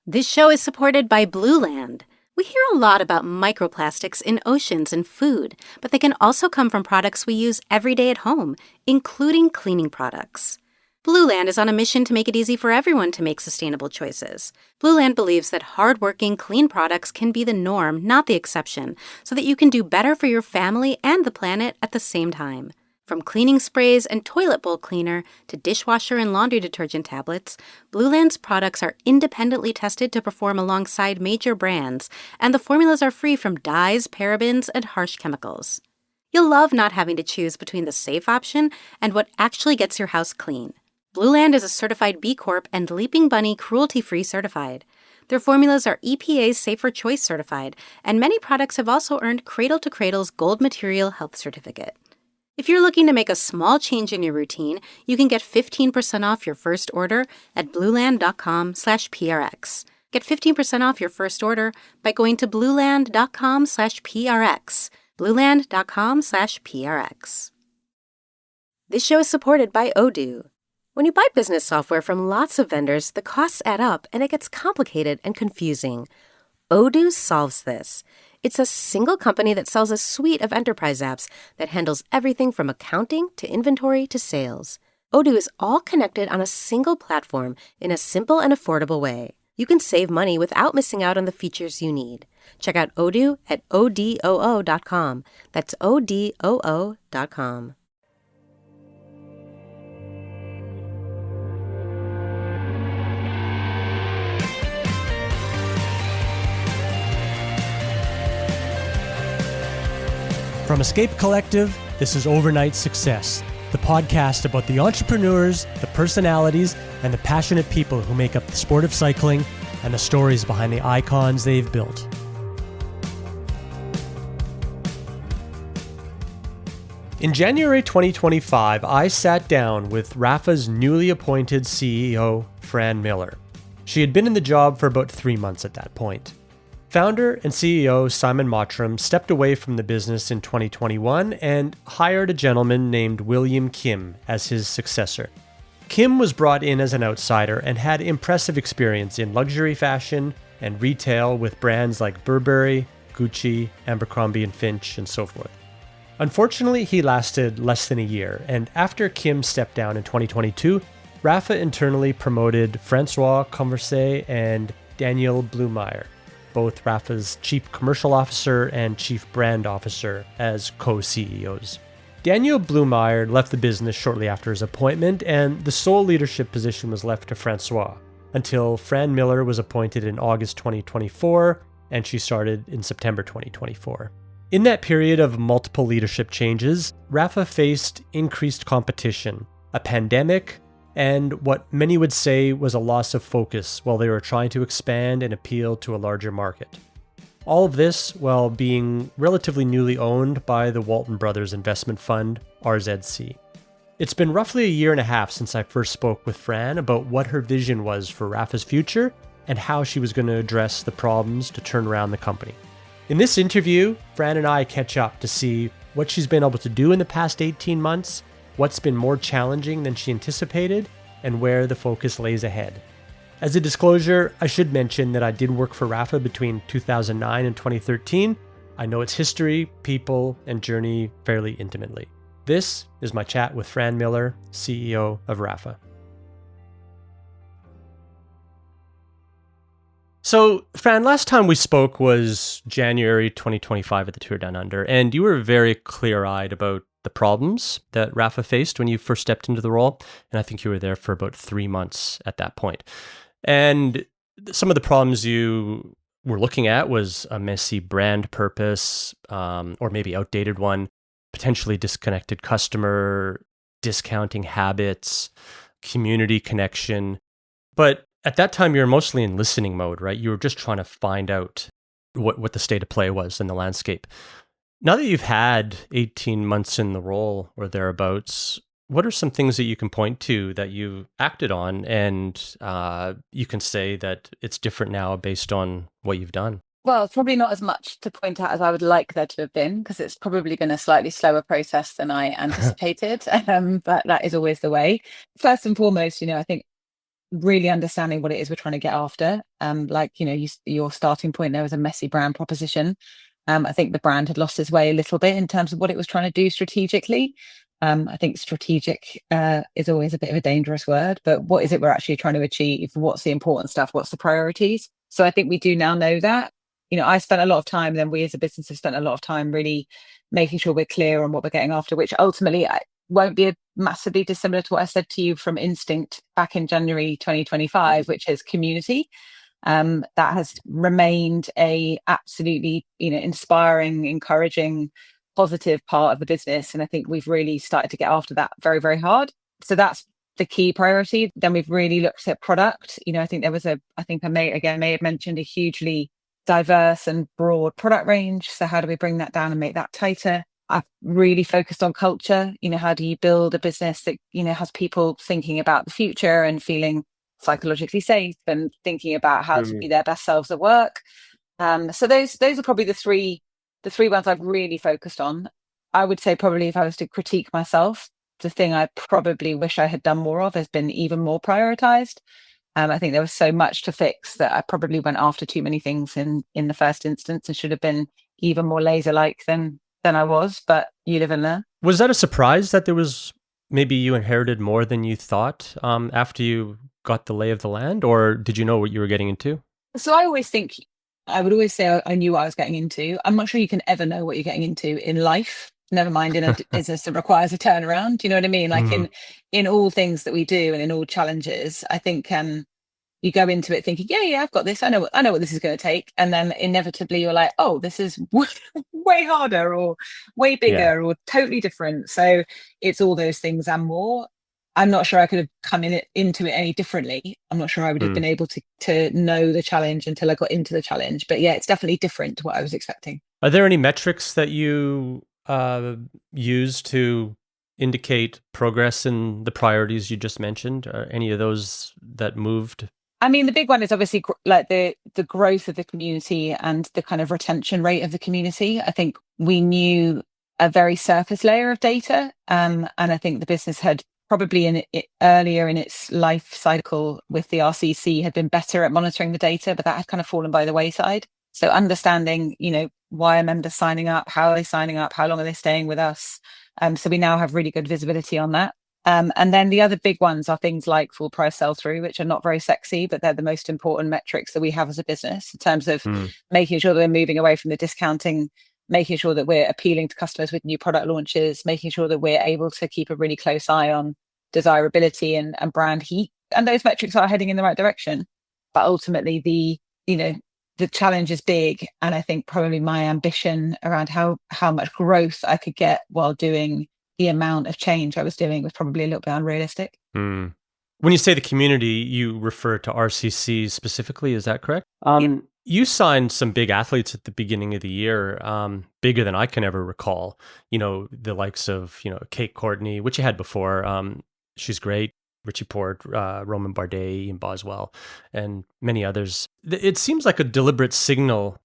This show is supported by Blueland. We hear a lot about microplastics in oceans and food, but they can also come from products we use every day at home, including cleaning products. Blueland is on a mission to make it easy for everyone to make sustainable choices. Blueland believes that hardworking, clean products can be the norm, not the exception, so that you can do better for your family and the planet at the same time. From cleaning sprays and toilet bowl cleaner to dishwasher and laundry detergent tablets, Blueland's products are independently tested to perform alongside major brands, and the formulas are free from dyes, parabens, and harsh chemicals. You'll love not having to choose between the safe option and what actually gets your house clean. Blueland is a certified B Corp and Leaping Bunny cruelty-free certified. Their formulas are EPA's Safer Choice certified, and many products have also earned Cradle to Cradle's Gold Material Health Certificate. If you're looking to make a small change in your routine, you can get 15% off your first order at blueland.com/prx. Get 15% off your first order by going to blueland.com/prx. blueland.com/prx. This show is supported by Odoo. When you buy business software from lots of vendors, the costs add up and it gets complicated and confusing. Odoo solves this. It's a single company that sells a suite of enterprise apps that handles everything from accounting to inventory to sales. Odoo is all connected on a single platform in a simple and affordable way. You can save money without missing out on the features you need. Check out Odoo at odoo.com. That's odoo.com. From Escape Collective, this is Overnight Success, the podcast about the entrepreneurs, the personalities, and the passionate people who make up the sport of cycling and the stories behind the icons they've built. In January 2025, I sat down with Rapha's newly appointed CEO, Fran Millar. She had been in the job for about 3 months at that point. Founder and CEO Simon Mottram stepped away from the business in 2021 and hired a gentleman named William Kim as his successor. Kim was brought in as an outsider and had impressive experience in luxury fashion and retail with brands like Burberry, Gucci, Abercrombie Fitch, and so forth. Unfortunately, he lasted less than a year, and after Kim stepped down in 2022, Rapha internally promoted François Convercey and Daniel Blumire, both Rapha's Chief Commercial Officer and Chief Brand Officer, as co-CEOs. Daniel Blumire left the business shortly after his appointment, and the sole leadership position was left to François, until Fran Millar was appointed in August 2024, and she started in September 2024. In that period of multiple leadership changes, Rapha faced increased competition, a pandemic, and what many would say was a loss of focus while they were trying to expand and appeal to a larger market. All of this while being relatively newly owned by the Walton Brothers investment fund, RZC. It's been roughly a year and a half since I first spoke with Fran about what her vision was for Rapha's future and how she was going to address the problems to turn around the company. In this interview, Fran and I catch up to see what she's been able to do in the past 18 months, what's been more challenging than she anticipated, and where the focus lays ahead. As a disclosure, I should mention that I did work for Rapha between 2009 and 2013. I know its history, people, and journey fairly intimately. This is my chat with Fran Millar, CEO of Rapha. So, Fran, last time we spoke was January 2025 at the Tour Down Under, and you were very clear-eyed about the problems that Rapha faced when you first stepped into the role, and I think you were there for about 3 months at that point. And some of the problems you were looking at was a messy brand purpose, or maybe outdated one, potentially disconnected customer, discounting habits, community connection. But at that time, you were mostly in listening mode, right? You were just trying to find out what the state of play was in the landscape. Now that you've had 18 months in the role or thereabouts, what are some things that you can point to that you acted on and you can say that it's different now based on what you've done? Well, it's probably not as much to point out as I would like there to have been, because it's probably been a slightly slower process than I anticipated, but that is always the way. First and foremost, I think really understanding what it is we're trying to get after. Like, your starting point there was a messy brand proposition. I think the brand had lost its way a little bit in terms of what it was trying to do strategically. I think strategic is always a bit of a dangerous word, but what is it we're actually trying to achieve? What's the important stuff? What's the priorities? So I think we do now know that. I spent a lot of time, then we as a business have spent a lot of time really making sure we're clear on what we're getting after, which ultimately won't be massively dissimilar to what I said to you from Instinct back in January 2025, which is community. That has remained a absolutely, inspiring, encouraging, positive part of the business. And I think we've really started to get after that very, very hard. So that's the key priority. Then we've really looked at product. I think I may have mentioned a hugely diverse and broad product range. So how do we bring that down and make that tighter? I've really focused on culture. How do you build a business that, has people thinking about the future and feeling psychologically safe and thinking about how to be their best selves at work. So those are probably the three ones I've really focused on. I would say probably if I was to critique myself, the thing I probably wish I had done more of has been even more prioritized. I think there was so much to fix that I probably went after too many things in the first instance and should have been even more laser-like than I was, but you live and learn. Was that a surprise that there was maybe you inherited more than you thought after you got the lay of the land, or did you know what you were getting into? So I would always say I knew what I was getting into. I'm not sure you can ever know what you're getting into in life, never mind in a business that requires a turnaround. Do you know what I mean? Like in all things that we do and in all challenges, I think you go into it thinking, yeah, I've got this. I know what this is going to take. And then inevitably you're like, oh, this is way harder or way bigger or totally different. So it's all those things and more. I'm not sure I could have come into it any differently. I'm not sure I would have been able to know the challenge until I got into the challenge. But yeah, it's definitely different to what I was expecting. Are there any metrics that you use to indicate progress in the priorities you just mentioned? Are any of those that moved? I mean, the big one is obviously like the growth of the community and the kind of retention rate of the community. I think we knew a very surface layer of data. And I think the business had probably earlier in its life cycle with the RCC had been better at monitoring the data, but that had kind of fallen by the wayside. So understanding, why are members signing up? How are they signing up? How long are they staying with us? So we now have really good visibility on that. And then the other big ones are things like full price sell through, which are not very sexy, but they're the most important metrics that we have as a business in terms of making sure that we're moving away from the discounting, making sure that we're appealing to customers with new product launches, making sure that we're able to keep a really close eye on desirability and brand heat. And those metrics are heading in the right direction. But ultimately, the challenge is big. And I think probably my ambition around how much growth I could get while doing the amount of change I was doing was probably a little bit unrealistic. When you say the community, you refer to RCC specifically, is that correct? You signed some big athletes at the beginning of the year, bigger than I can ever recall. The likes of, Kate Courtney, which you had before. She's great. Richie Port, Roman Bardet, and Boswell, and many others. It seems like a deliberate signal,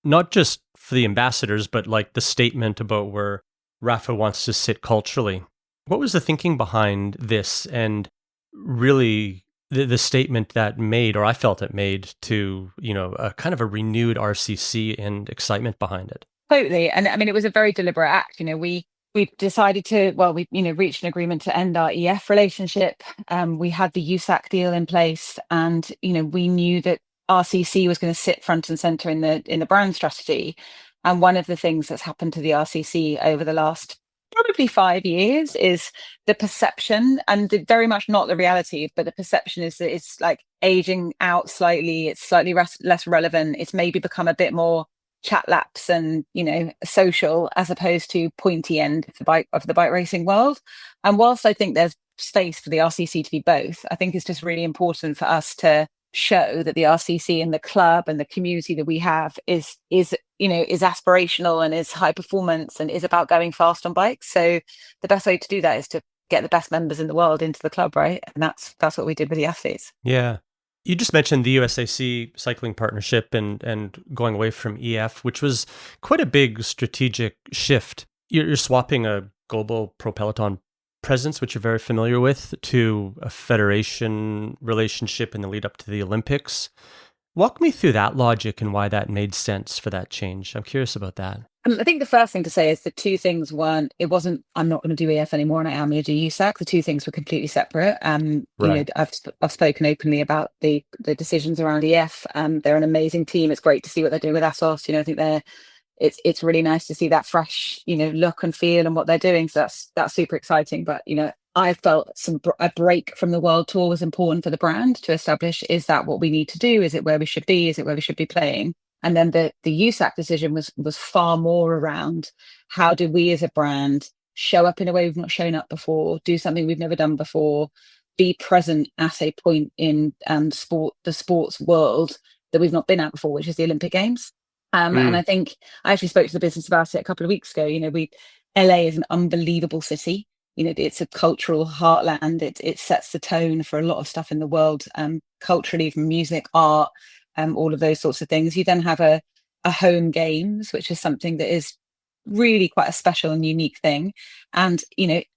not just for the ambassadors, but like the statement about where Rapha wants to sit culturally. What was the thinking behind this, and really the statement that made, or I felt it made, to a kind of a renewed RCC and excitement behind it? Totally, and I mean it was a very deliberate act. We decided to, we reached an agreement to end our EF relationship. We had the USAC deal in place, and we knew that RCC was going to sit front and center in the brand strategy. And one of the things that's happened to the RCC over the last probably 5 years is the perception, and very much not the reality, but the perception is that it's like aging out slightly. It's slightly less relevant. It's maybe become a bit more chat laps and social, as opposed to pointy end of the bike racing world. And whilst I think there's space for the RCC to be both, I think it's just really important for us to show that the RCC and the club and the community that we have is aspirational and is high performance and is about going fast on bikes. So the best way to do that is to get the best members in the world into the club, right? And that's what we did with the athletes. Yeah. You just mentioned the USAC cycling partnership and going away from EF, which was quite a big strategic shift. You're swapping a global pro peloton presence, which you're very familiar with, to a federation relationship in the lead up to the Olympics. Walk me through that logic and why that made sense for that change. I'm curious about that. I think the first thing to say is the two things weren't, it wasn't, I'm not going to do EF anymore and I am going to do USAC. The two things were completely separate. Right. I've spoken openly about the decisions around EF. They're an amazing team. It's great to see what they're doing with ASOS. I think it's really nice to see that fresh, look and feel and what they're doing. So that's super exciting. But, I felt a break from the world tour was important for the brand to establish, is that what we need to do? Is it where we should be? Is it where we should be playing? And then the USAC decision was far more around, how do we as a brand show up in a way we've not shown up before, do something we've never done before, be present at a point in the sports world that we've not been at before, which is the Olympic Games. And I think I actually spoke to the business about it a couple of weeks ago. LA is an unbelievable city. It's a cultural heartland. It sets the tone for a lot of stuff in the world, culturally, from music, art, all of those sorts of things. You then have a home games, which is something that is really quite a special and unique thing. And,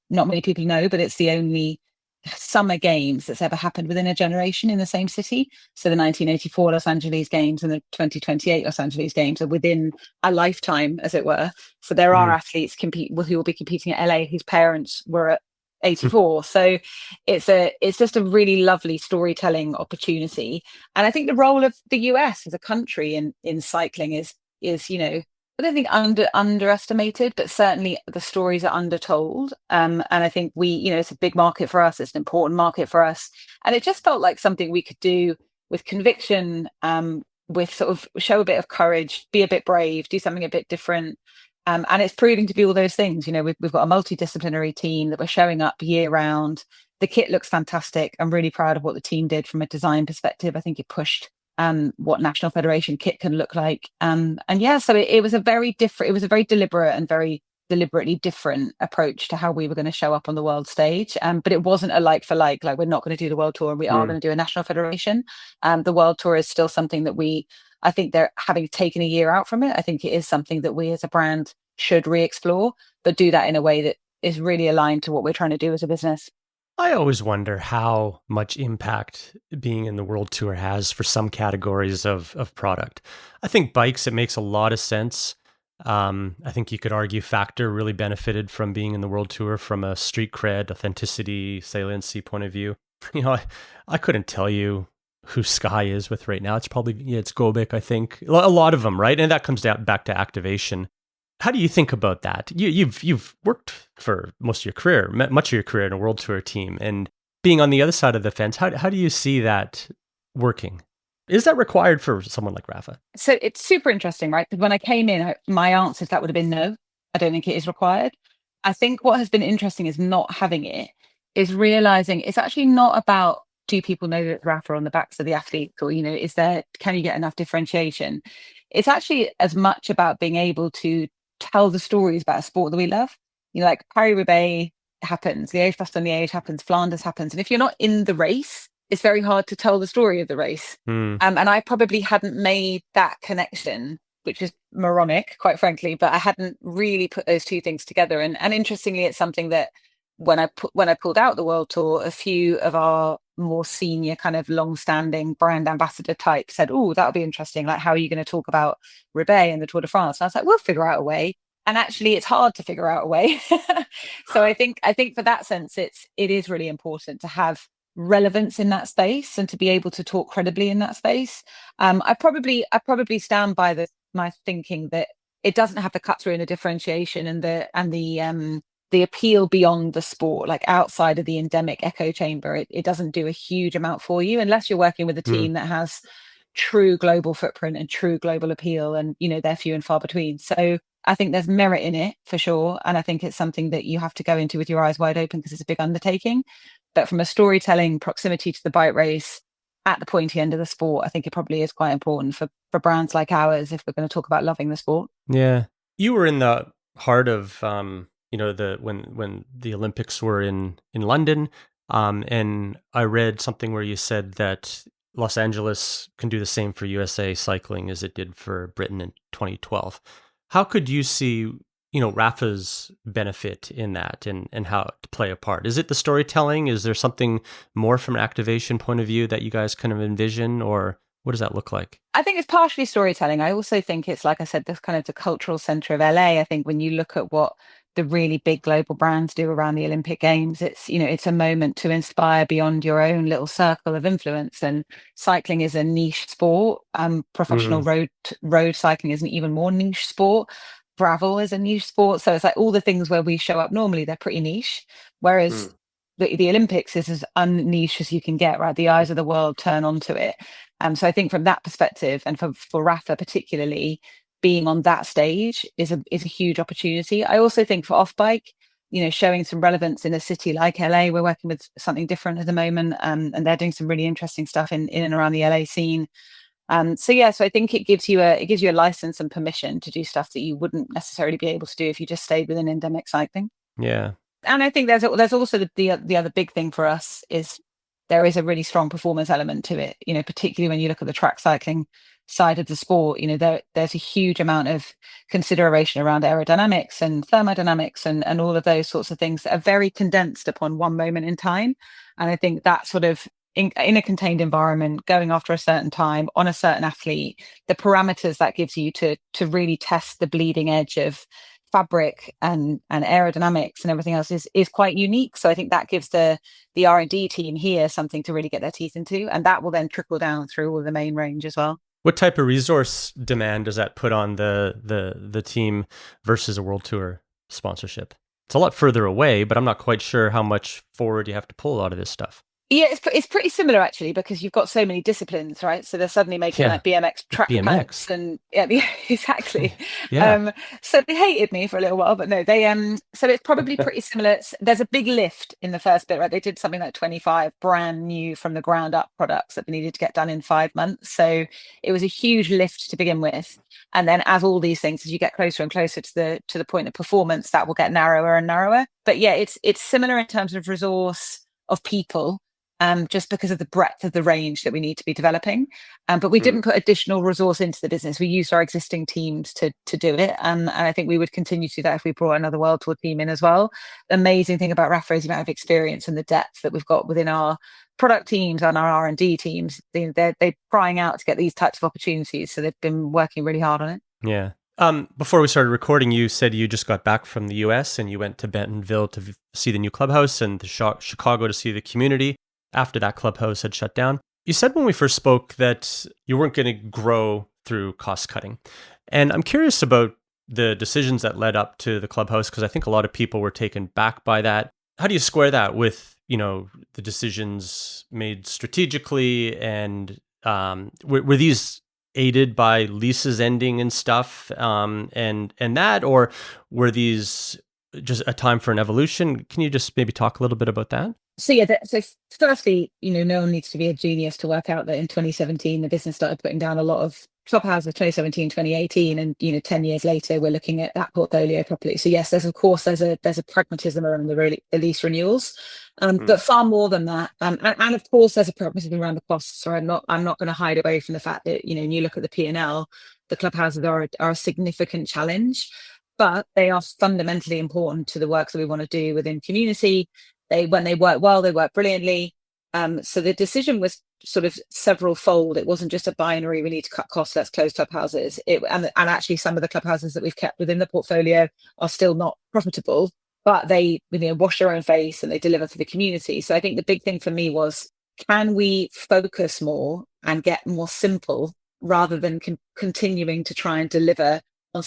not many people know, but it's the only summer games that's ever happened within a generation in the same city. So the 1984 Los Angeles Games and the 2028 Los Angeles Games are within a lifetime, as it were. So there are athletes who will be competing at LA whose parents were at 84. So it's just a really lovely storytelling opportunity. And I think the role of the US as a country in cycling is I don't think underestimated, but certainly the stories are undertold. And I think it's a big market for us. It's an important market for us. And it just felt like something we could do with conviction, with sort of show a bit of courage, be a bit brave, do something a bit different. And it's proving to be all those things. We've got a multidisciplinary team that we're showing up year round. The kit looks fantastic. I'm really proud of what the team did from a design perspective. I think it pushed what National Federation kit can look like. So it was a very deliberate and very deliberately different approach to how we were going to show up on the world stage. But it wasn't a like for like we're not going to do the world tour and we are going to do a National Federation. The world tour is still something that I think they're having taken a year out from it. I think it is something that we as a brand should re-explore, but do that in a way that is really aligned to what we're trying to do as a business. I always wonder how much impact being in the World Tour has for some categories of product. I think bikes, it makes a lot of sense. I think you could argue Factor really benefited from being in the World Tour from a street cred, authenticity, saliency point of view. I couldn't tell you who Sky is with right now. It's probably, it's Gobik, I think. A lot of them, right? And that comes back to activation. How do you think about that? You've worked for most of your career, much of your career in a World Tour team, and being on the other side of the fence, how do you see that working? Is that required for someone like Rapha? So it's super interesting, right? Because when I came in, my answer to that would have been no. I don't think it is required. I think what has been interesting is not having it, is realizing it's actually not about, do people know that Rapha on the backs of the athletes, or can you get enough differentiation? It's actually as much about being able to tell the stories about a sport that we love. Like Paris-Roubaix happens, the Liège happens, Flanders happens, and if you're not in the race, it's very hard to tell the story of the race. And I probably hadn't made that connection, which is moronic, quite frankly, but I hadn't really put those two things together. And interestingly, it's something that when I pulled out the World Tour, a few of our more senior kind of long-standing brand ambassador type said, "Oh, that'll be interesting. Like, how are you going to talk about Roubaix and the Tour de France?" And I was like, "We'll figure out a way." And actually, it's hard to figure out a way. So I think for that sense, it is really important to have relevance in that space and to be able to talk credibly in that space. I probably stand by my thinking that it doesn't have the cut through and the differentiation and the appeal beyond the sport, like outside of the endemic echo chamber. It doesn't do a huge amount for you unless you're working with a team that has true global footprint and true global appeal, and they're few and far between. So I think there's merit in it for sure, and I think it's something that you have to go into with your eyes wide open because it's a big undertaking. But from a storytelling proximity to the bike race at the pointy end of the sport, I think it probably is quite important for brands like ours if we're going to talk about loving the sport. Yeah, you were in the heart of when the Olympics were in London, and I read something where you said that Los Angeles can do the same for USA cycling as it did for Britain in 2012. How could you see Rapha's benefit in that and how to play a part? Is it the storytelling? Is there something more from an activation point of view that you guys kind of envision, or what does that look like? I think it's partially storytelling. I also think it's, like I said, this kind of the cultural center of LA. I think when you look at what the really big global brands do around the Olympic Games, it's a moment to inspire beyond your own little circle of influence. And cycling is a niche sport. Professional road cycling is an even more niche sport. Gravel is a niche sport. So it's like all the things where we show up normally, they're pretty niche. Whereas the Olympics is as unniche as you can get, right? The eyes of the world turn onto it. So I think from that perspective, and for Rapha particularly, being on that stage is a huge opportunity. I also think for off bike, showing some relevance in a city like LA, we're working with something different at the moment, and they're doing some really interesting stuff in and around the LA scene. So I think it gives you a license and permission to do stuff that you wouldn't necessarily be able to do if you just stayed within endemic cycling. Yeah. And I think there's also the other big thing for us is there is a really strong performance element to it, particularly when you look at the track cycling side of the sport. There's a huge amount of consideration around aerodynamics and thermodynamics and all of those sorts of things that are very condensed upon one moment in time. And I think that sort of in a contained environment, going after a certain time on a certain athlete, the parameters that gives you to really test the bleeding edge of fabric and aerodynamics and everything else is quite unique. So I think that gives the R&D team here something to really get their teeth into, and that will then trickle down through all the main range as well. What type of resource demand does that put on the team versus a World Tour sponsorship? It's a lot further away, but I'm not quite sure how much forward you have to pull out of this stuff. Yeah, it's pretty similar actually, because you've got so many disciplines, right? So they're suddenly making like BMX track pants and yeah, exactly. Yeah. So they hated me for a little while, but no, they so it's probably pretty similar. There's a big lift in the first bit, right? They did something like 25 brand new from the ground up products that they needed to get done in 5 months. So it was a huge lift to begin with. And then as all these things, as you get closer and closer to the point of performance, that will get narrower and narrower. But yeah, it's similar in terms of resource, of people. Just because of the breadth of the range that we need to be developing. But we didn't put additional resource into the business. We used our existing teams to do it. And I think we would continue to do that if we brought another World Tour team in as well. The amazing thing about Rapha is the amount of experience and the depth that we've got within our product teams and our R&D teams. They're crying out to get these types of opportunities. So they've been working really hard on it. Yeah. Before we started recording, you said you just got back from the US and you went to Bentonville to see the new clubhouse and to Chicago to see the community after that clubhouse had shut down. You said when we first spoke that you weren't going to grow through cost cutting. And I'm curious about the decisions that led up to the clubhouse, because I think a lot of people were taken back by that. How do you square that with, the decisions made strategically, and were these aided by leases ending and stuff and that, or were these just a time for an evolution? Can you just maybe talk a little bit about that? So so firstly, no one needs to be a genius to work out that in 2017, the business started putting down a lot of clubhouses, 2017, 2018, and 10 years later, we're looking at that portfolio properly. So yes, there's a pragmatism around the lease renewals, but far more than that, and of course there's a pragmatism around the costs. So I'm not going to hide away from the fact that when you look at the P&L, the clubhouses are a significant challenge, but they are fundamentally important to the work that we want to do within community. When they work well, they work brilliantly. So the decision was sort of several fold. It wasn't just a binary, we need to cut costs, let's close clubhouses. And actually some of the clubhouses that we've kept within the portfolio are still not profitable, but they wash their own face and they deliver for the community. So I think the big thing for me was, can we focus more and get more simple rather than continuing to try and deliver on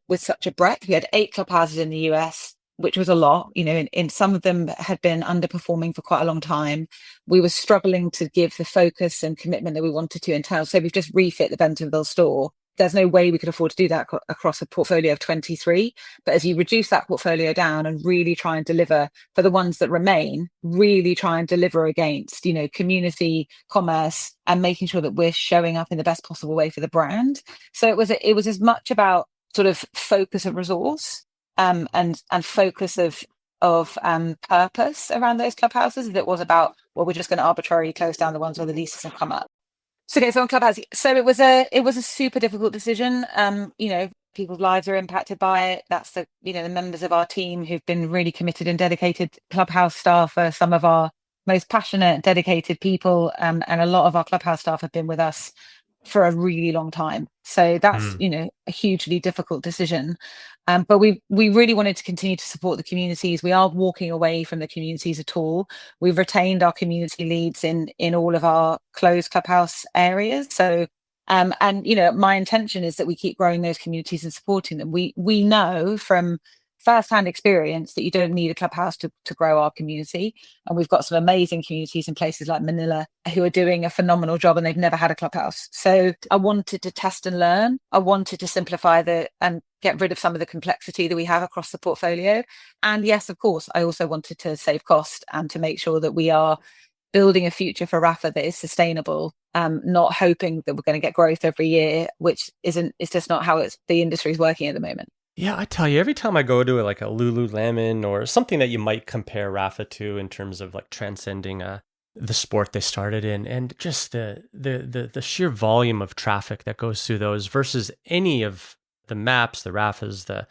with such a breadth? We had 8 clubhouses in the US, which was a lot. In some of them had been underperforming for quite a long time. We were struggling to give the focus and commitment that we wanted to entail. So we've just refit the Bentonville store. There's no way we could afford to do that across a portfolio of 23. But as you reduce that portfolio down and really try and deliver for the ones that remain, really try and deliver against, community, commerce, and making sure that we're showing up in the best possible way for the brand. So it was as much about sort of focus of resource and focus of purpose around those clubhouses. It was about, well, we're just going to arbitrarily close down the ones where the leases have come up. So on clubhouse. So it was a super difficult decision. people's lives are impacted by it. That's the members of our team who've been really committed and dedicated Clubhouse staff are some of our most passionate, dedicated people. And a lot of our Clubhouse staff have been with us for a really long time. So that's, a hugely difficult decision. But we really wanted to continue to support the communities. We aren't walking away from the communities at all. We've retained our community leads in all of our closed Clubhouse areas. So my intention is that we keep growing those communities and supporting them. We know from first-hand experience that you don't need a Clubhouse to grow our community. And we've got some amazing communities in places like Manila who are doing a phenomenal job, and they've never had a Clubhouse. So I wanted to test and learn. I wanted to simplify and get rid of some of the complexity that we have across the portfolio. And yes, of course, I also wanted to save cost and to make sure that we are building a future for Rapha that is sustainable, not hoping that we're going to get growth every year, which it's just not how the industry is working at the moment. Yeah, I tell you, every time I go to like a Lululemon or something that you might compare Rapha to in terms of like transcending the sport they started in, and just the sheer volume of traffic that goes through those versus any of the maps, the Raphas, the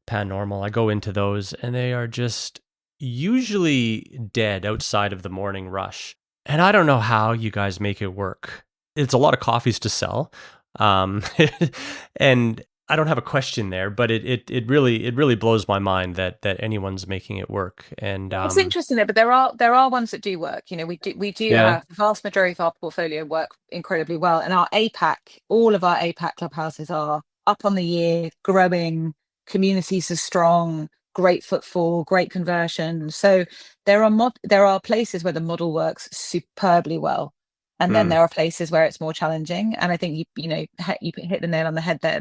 Panormal, I go into those and they are just usually dead outside of the morning rush. And I don't know how you guys make it work. It's a lot of coffees to sell. And I don't have a question there, but it really blows my mind that anyone's making it work. And it's interesting there, but there are ones that do work. We do have the vast majority of our portfolio work incredibly well, and all of our APAC clubhouses are up on the year, growing. Communities are strong, great footfall, great conversion. So there are places where the model works superbly well. And then there are places where it's more challenging. And I think you hit the nail on the head there.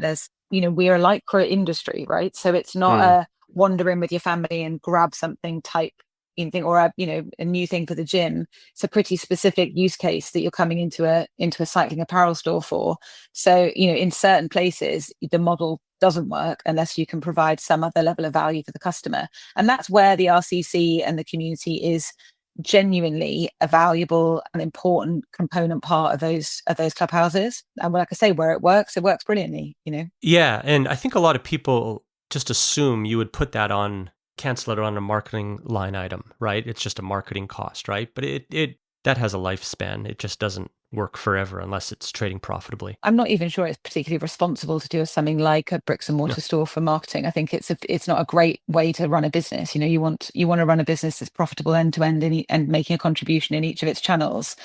We are a lycra industry, right? So it's not a wander in with your family and grab something type thing, or a new thing for the gym. It's a pretty specific use case that you're coming into a cycling apparel store for. So, in certain places, the model doesn't work unless you can provide some other level of value for the customer. And that's where the RCC and the community is genuinely a valuable and important component part of those clubhouses. And like I say, where it works brilliantly, Yeah, and I think a lot of people just assume you would cancel it on a marketing line item, right? It's just a marketing cost, right? But it that has a lifespan. It just doesn't work forever unless it's trading profitably. I'm not even sure it's particularly responsible to do something like a bricks and mortar store for marketing. I think it's not a great way to run a business. You want to run a business that's profitable end to end and making a contribution in each of its channels.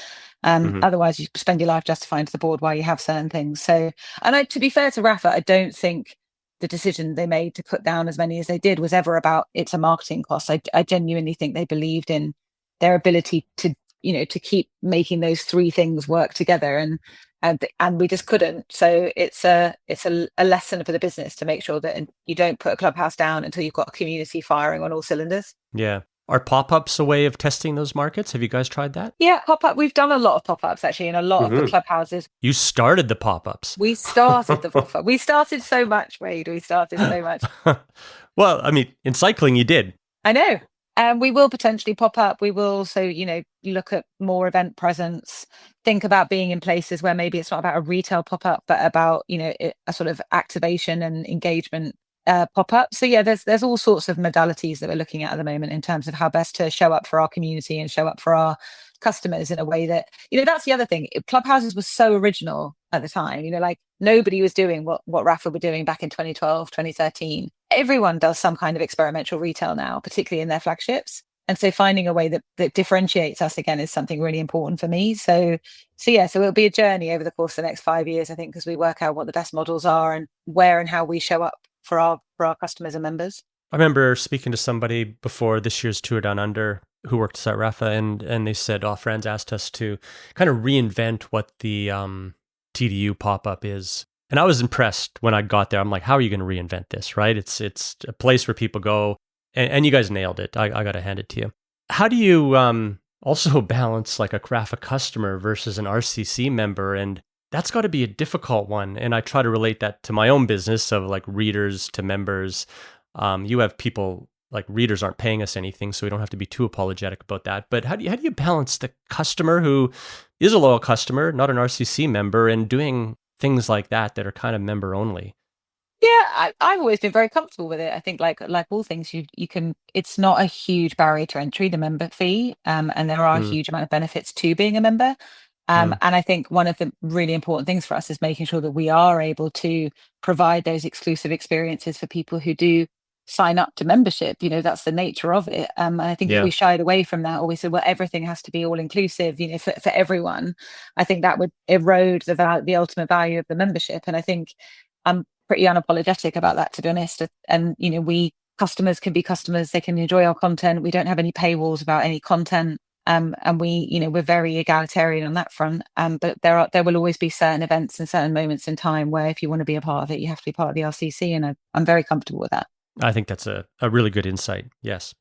Otherwise, you spend your life justifying to the board why you have certain things. So, and to be fair to Rapha, I don't think the decision they made to put down as many as they did was ever about it's a marketing cost. I genuinely think they believed in their ability to keep making those three things work together, and we just couldn't. So it's a lesson for the business to make sure that you don't put a clubhouse down until you've got a community firing on all cylinders. Yeah. Are pop-ups a way of testing those markets? Have you guys tried that? Yeah, pop-up. We've done a lot of pop-ups actually in a lot of the clubhouses. You started the pop-ups. We started the pop-up. We started so much, Wade. We started so much. Well, I mean, in cycling you did. I know. And we will potentially pop up. We will also, look at more event presence, think about being in places where maybe it's not about a retail pop-up, but about, a sort of activation and engagement pop-up. So yeah, there's all sorts of modalities that we're looking at the moment in terms of how best to show up for our community and show up for our customers in a way that, that's the other thing. Clubhouses was so original at the time, like nobody was doing what Rapha were doing back in 2012, 2013. Everyone does some kind of experimental retail now, particularly in their flagships. And so finding a way that differentiates us again is something really important for me. So it'll be a journey over the course of the next 5 years, I think, because we work out what the best models are and where and how we show up for our customers and members. I remember speaking to somebody before this year's Tour Down Under who worked at Rapha, and they said, Fran's asked us to kind of reinvent what the TDU pop-up is. And I was impressed when I got there. I'm like, how are you going to reinvent this, right? It's a place where people go, and you guys nailed it. I got to hand it to you. How do you also balance like a Rapha customer versus an RCC member? And that's got to be a difficult one. And I try to relate that to my own business of like readers to members. You have people like readers aren't paying us anything, so we don't have to be too apologetic about that. But how do you balance the customer who is a loyal customer, not an RCC member, and doing things like that are kind of member only? Yeah, I've always been very comfortable with it. I think like all things, you can. It's not a huge barrier to entry, the member fee, and there are a Mm, huge amount of benefits to being a member. mm, And I think one of the really important things for us is making sure that we are able to provide those exclusive experiences for people who do sign up to membership. That's the nature of it. And I think if yeah. we shied away from that, or we said, well, everything has to be all inclusive, for everyone, I think that would erode the ultimate value of the membership. And I think I'm pretty unapologetic about that, to be honest. And we customers can be customers; they can enjoy our content. We don't have any paywalls about any content. And we're very egalitarian on that front. But there will always be certain events and certain moments in time where if you want to be a part of it, you have to be part of the RCC, and I'm very comfortable with that. I think that's a really good insight. Yes.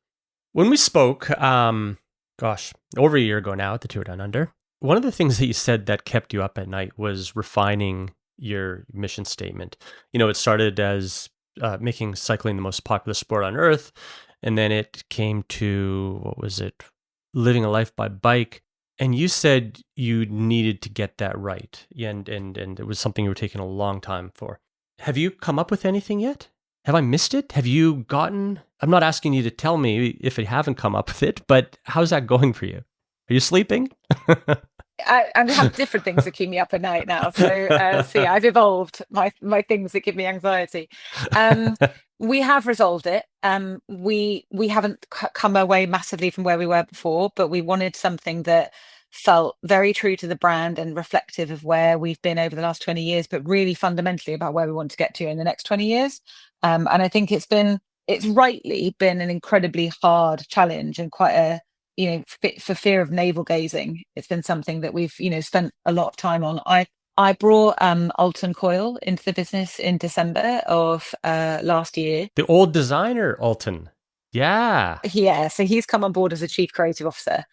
When we spoke, over a year ago now at the Tour Down Under, one of the things that you said that kept you up at night was refining your mission statement. It started as making cycling the most popular sport on earth, and then it came to, what was it, living a life by bike. And you said you needed to get that right, and it was something you were taking a long time for. Have you come up with anything yet? Have I missed it? Have you gotten... I'm not asking you to tell me if you haven't come up with it, but how's that going for you? Are you sleeping? I have different things that keep me up at night now. So yeah, I've evolved my things that give me anxiety. We have resolved it. We haven't come away massively from where we were before, but we wanted something that felt very true to the brand and reflective of where we've been over the last 20 years, but really fundamentally about where we want to get to in the next 20 years. And I think it's rightly been an incredibly hard challenge and quite a, for fear of navel gazing. It's been something that we've, spent a lot of time on. I brought Alton Coyle into the business in December of last year. The old designer, Alton. Yeah. Yeah, so he's come on board as a chief creative officer.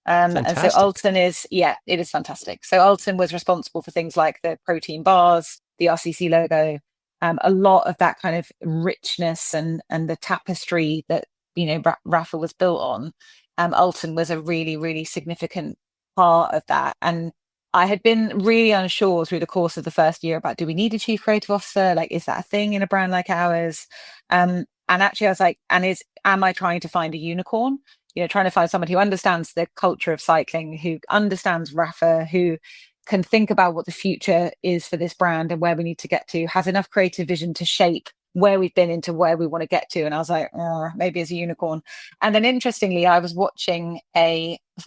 And so Alton it is fantastic. So Alton was responsible for things like the protein bars, the RCC logo, a lot of that kind of richness and the tapestry that, Rapha was built on. Alton was a really, really significant part of that. And I had been really unsure through the course of the first year about, do we need a chief creative officer? Like, is that a thing in a brand like ours? And actually I was like, am I trying to find a unicorn? Trying to find someone who understands the culture of cycling, who understands Rapha, who can think about what the future is for this brand and where we need to get to, has enough creative vision to shape where we've been into where we want to get to. And I was like, maybe as a unicorn. And then interestingly, I was watching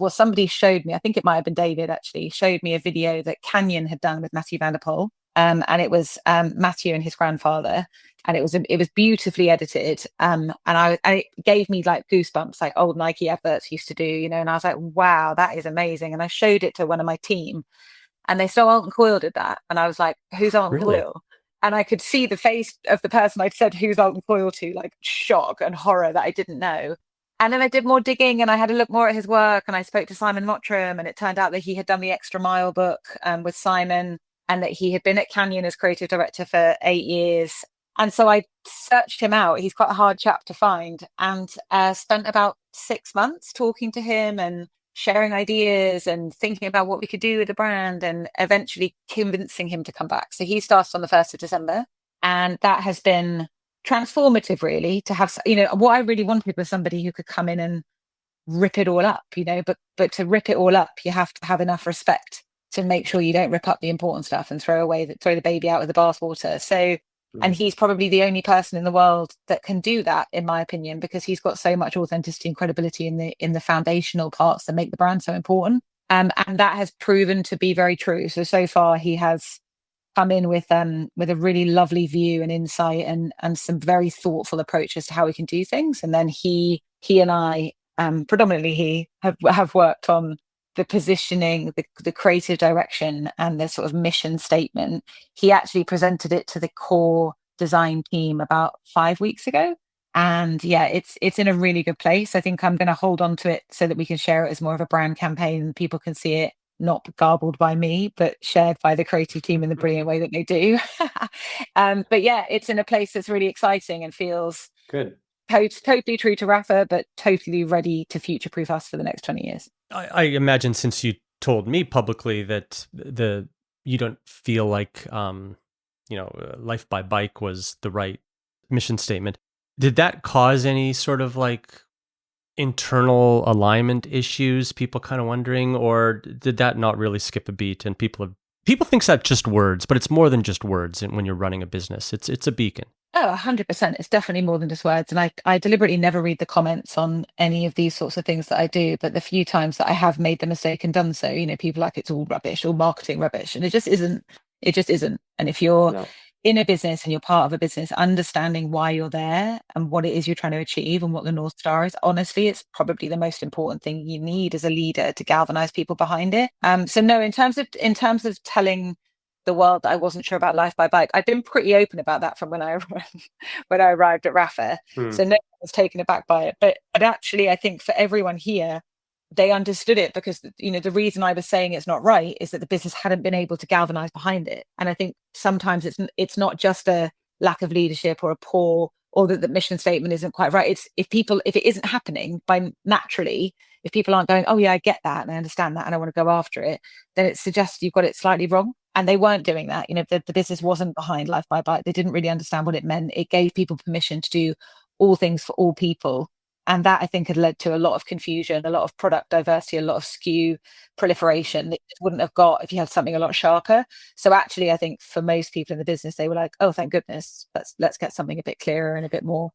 somebody showed me, I think it might have been David actually, showed me a video that Canyon had done with Matthew van der Poel. And it was Matthew and his grandfather. And it was beautifully edited. And it gave me like goosebumps, like old Nike adverts used to do, and I was like, wow, that is amazing. And I showed it to one of my team. And they saw Alton Coyle did that. And I was like, who's Alton Coyle? And I could see the face of the person I'd said, who's Alton Coyle to, like shock and horror that I didn't know. And then I did more digging and I had a look more at his work. And I spoke to Simon Mottram, and it turned out that he had done the Extra Mile book with Simon, and that he had been at Canyon as creative director for 8 years. And so I searched him out. He's quite a hard chap to find, and spent about 6 months talking to him and sharing ideas and thinking about what we could do with the brand, and eventually convincing him to come back. So he started on the 1st of December, and that has been transformative, really, to have, what I really wanted was somebody who could come in and rip it all up, but to rip it all up, you have to have enough respect to make sure you don't rip up the important stuff and throw the baby out with the bathwater. So, and he's probably the only person in the world that can do that, in my opinion, because he's got so much authenticity and credibility in the foundational parts that make the brand so important. And that has proven to be very true. So far he has come in with a really lovely view and insight and some very thoughtful approaches to how we can do things. And then he and I, predominantly he, have worked on the positioning, the creative direction, and the sort of mission statement. He actually presented it to the core design team about 5 weeks ago. And yeah, it's in a really good place. I think I'm going to hold on to it so that we can share it as more of a brand campaign and people can see it not garbled by me, but shared by the creative team in the brilliant way that they do. But yeah, it's in a place that's really exciting and feels good. Totally true to Rapha, but totally ready to future-proof us for the next 20 years. I imagine, since you told me publicly that you don't feel like life by bike was the right mission statement. Did that cause any sort of like internal alignment issues, people kind of wondering, or did that not really skip a beat? And people think that's just words, but it's more than just words. And when you're running a business, it's a beacon. Oh, 100%. It's definitely more than just words. And I deliberately never read the comments on any of these sorts of things that I do. But the few times that I have made the mistake and done so, people like it's all rubbish, all marketing rubbish. And it just isn't. It just isn't. And if you're in a business and you're part of a business, understanding why you're there and what it is you're trying to achieve and what the North Star is, honestly, it's probably the most important thing you need as a leader to galvanize people behind it. So no, in terms of telling the world that I wasn't sure about life by bike, I've been pretty open about that from when I arrived at Rapha. So no one was taken aback by it. But actually, I think for everyone here, they understood it because the reason I was saying it's not right is that the business hadn't been able to galvanize behind it. And I think sometimes it's not just a lack of leadership or a poor, or that the mission statement isn't quite right. It's if it isn't happening by naturally, if people aren't going, oh yeah, I get that and I understand that and I want to go after it, then it suggests you've got it slightly wrong. And they weren't doing that. The business wasn't behind life by bike. They didn't really understand what it meant. It gave people permission to do all things for all people. And that, I think, had led to a lot of confusion, a lot of product diversity, a lot of SKU proliferation that you wouldn't have got if you had something a lot sharper. So actually, I think for most people in the business, they were like, oh, thank goodness, let's get something a bit clearer and a bit more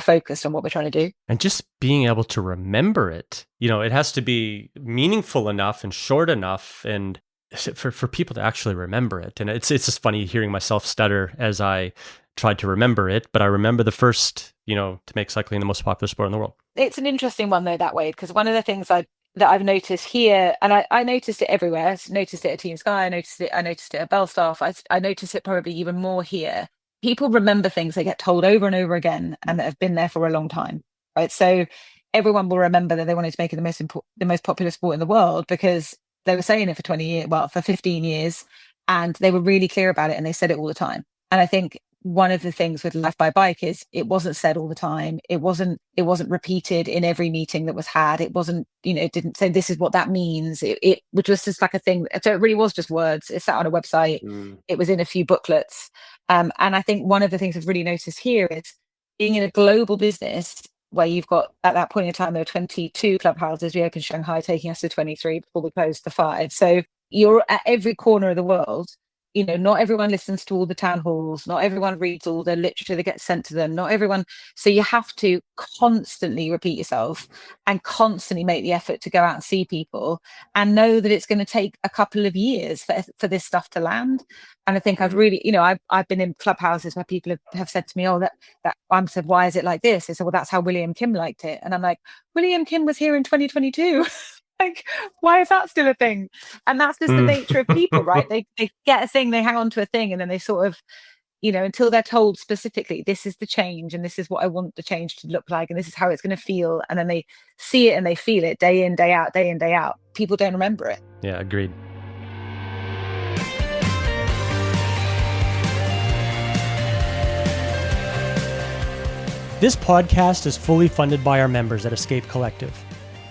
focused on what we're trying to do. And just being able to remember it, it has to be meaningful enough and short enough and for people to actually remember it. And it's just funny hearing myself stutter as I tried to remember it, but I remember the first, to make cycling the most popular sport in the world. It's an interesting one though, that way, because one of the things that I've noticed here, and I noticed it everywhere. I noticed it at Team Sky. I noticed it at Belstaff. I noticed it probably even more here. People remember things they get told over and over again, and that have been there for a long time, right? So everyone will remember that they wanted to make it the most popular sport in the world because they were saying it for 20 years, for 15 years, and they were really clear about it, and they said it all the time. And I think one of the things with life by bike is it wasn't said all the time. It wasn't repeated in every meeting that was had. It wasn't, it didn't say this is what that means. It was just like a thing. So it really was just words. It sat on a website. It was in a few booklets. And I think one of the things I've really noticed here is being in a global business where you've got, at that point in time, there were 22 clubhouses. We opened Shanghai, taking us to 23 before we closed to 5. So you're at every corner of the world. Not everyone listens to all the town halls. Not everyone reads all the literature that gets sent to them. Not everyone. So you have to constantly repeat yourself and constantly make the effort to go out and see people and know that it's going to take a couple of years for this stuff to land. And I think I've really, I've been in clubhouses where people have said to me, oh, that I'm said, why is it like this? They said, well, that's how William Kim liked it. And I'm like, William Kim was here in 2022. Like, why is that still a thing? And that's just the nature of people, right? They get a thing, they hang on to a thing, and then they sort of, until they're told specifically, this is the change, and this is what I want the change to look like, and this is how it's going to feel. And then they see it and they feel it day in, day out, day in, day out. People don't remember it. Yeah, agreed. This podcast is fully funded by our members at Escape Collective.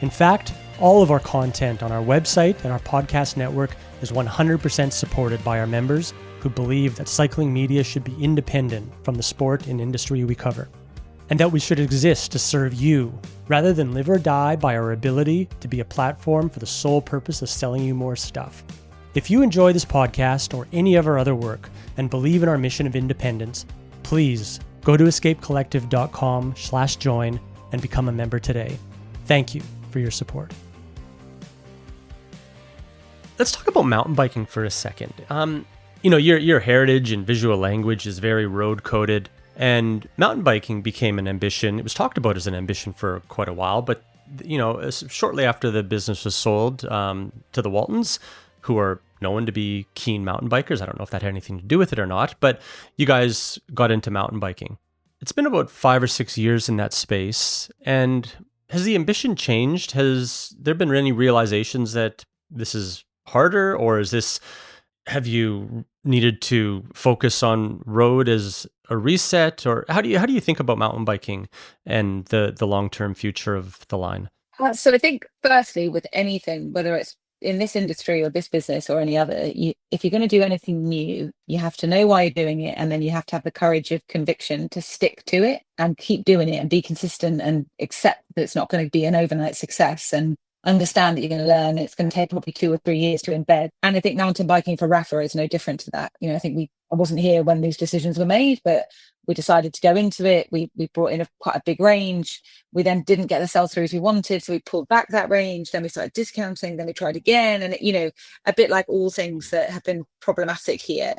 In fact, all of our content on our website and our podcast network is 100% supported by our members who believe that cycling media should be independent from the sport and industry we cover, and that we should exist to serve you rather than live or die by our ability to be a platform for the sole purpose of selling you more stuff. If you enjoy this podcast or any of our other work and believe in our mission of independence, please go to escapecollective.com/join and become a member today. Thank you for your support. Let's talk about mountain biking for a second. Your heritage and visual language is very road coded, and mountain biking became an ambition. It was talked about as an ambition for quite a while, but shortly after the business was sold to the Waltons, who are known to be keen mountain bikers. I don't know if that had anything to do with it or not, but you guys got into mountain biking. It's been about 5 or 6 years in that space, and has the ambition changed? Has there been any realizations that this is harder, or have you needed to focus on road as a reset, or how do you think about mountain biking and the long-term future of the line? So I think firstly, with anything, whether it's in this industry or this business or any other, if you're going to do anything new, you have to know why you're doing it, and then you have to have the courage of conviction to stick to it and keep doing it and be consistent and accept that it's not going to be an overnight success, and understand that you're going to learn. It's going to take probably 2 or 3 years to embed. And I think mountain biking for Rapha is no different to that. I think I wasn't here when these decisions were made, but we decided to go into it. We brought in quite a big range. We then didn't get the sell-throughs we wanted, so we pulled back that range. Then we started discounting. Then we tried again, and a bit like all things that have been problematic here,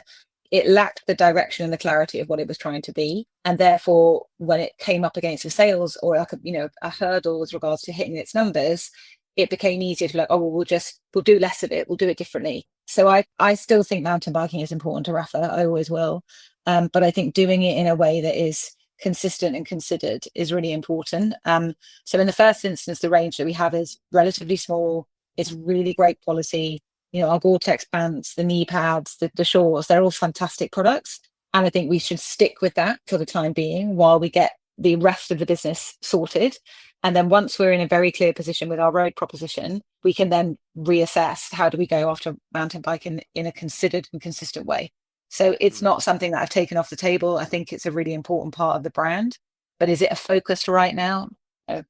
it lacked the direction and the clarity of what it was trying to be, and therefore, when it came up against the sales or like a hurdle with regards to hitting its numbers, it became easier to be like, oh, well, we'll do less of it. We'll do it differently. So I still think mountain biking is important to Rapha. I always will. But I think doing it in a way that is consistent and considered is really important. So in the first instance, the range that we have is relatively small. It's really great quality. Our Gore-Tex pants, the knee pads, the shorts, they're all fantastic products. And I think we should stick with that for the time being while we get the rest of the business sorted. And then once we're in a very clear position with our road proposition, we can then reassess how do we go after mountain bike in a considered and consistent way. So it's not something that I've taken off the table. I think it's a really important part of the brand. But is it a focus right now? No.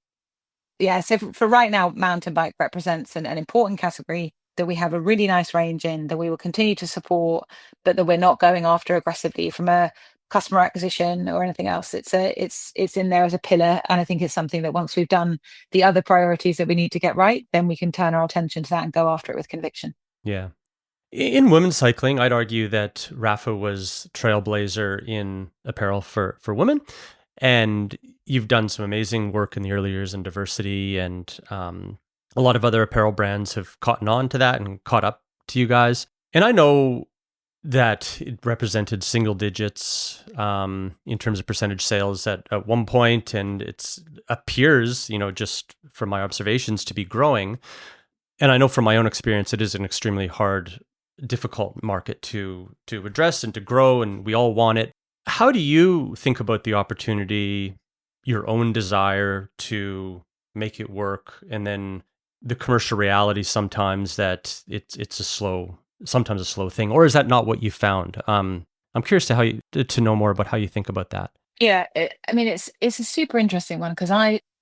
Yeah, so for right now, mountain bike represents an important category that we have a really nice range in, that we will continue to support, but that we're not going after aggressively from a customer acquisition or anything else. It's in there as a pillar, and I think it's something that once we've done the other priorities that we need to get right, then we can turn our attention to that and go after it with conviction. Yeah. In women's cycling, I'd argue that Rapha was trailblazer in apparel for women, and you've done some amazing work in the early years in diversity, and a lot of other apparel brands have caught on to that and caught up to you guys. And I know that it represented single digits in terms of percentage sales at one point, and it appears, just from my observations, to be growing. And I know from my own experience, it is an extremely hard, difficult market to address and to grow, and we all want it. How do you think about the opportunity, your own desire to make it work, and then the commercial reality sometimes that it's sometimes a slow thing, or is that not what you found? I'm curious to know more about how you think about that. Yeah, it's a super interesting one, because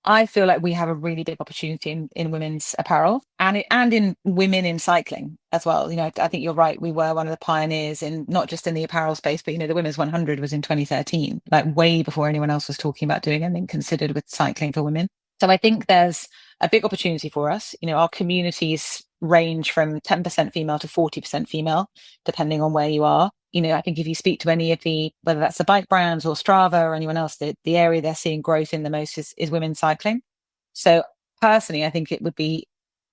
I feel like we have a really big opportunity in women's apparel and in women in cycling as well. I think you're right. We were one of the pioneers in not just in the apparel space, but the Women's 100 was in 2013, like way before anyone else was talking about doing anything considered with cycling for women. So I think there's a big opportunity for us. Our communities range from 10% female to 40% female, depending on where you are. I think if you speak to any of whether that's the bike brands or Strava or anyone else, the area they're seeing growth in the most is women's cycling. So personally, I think it would be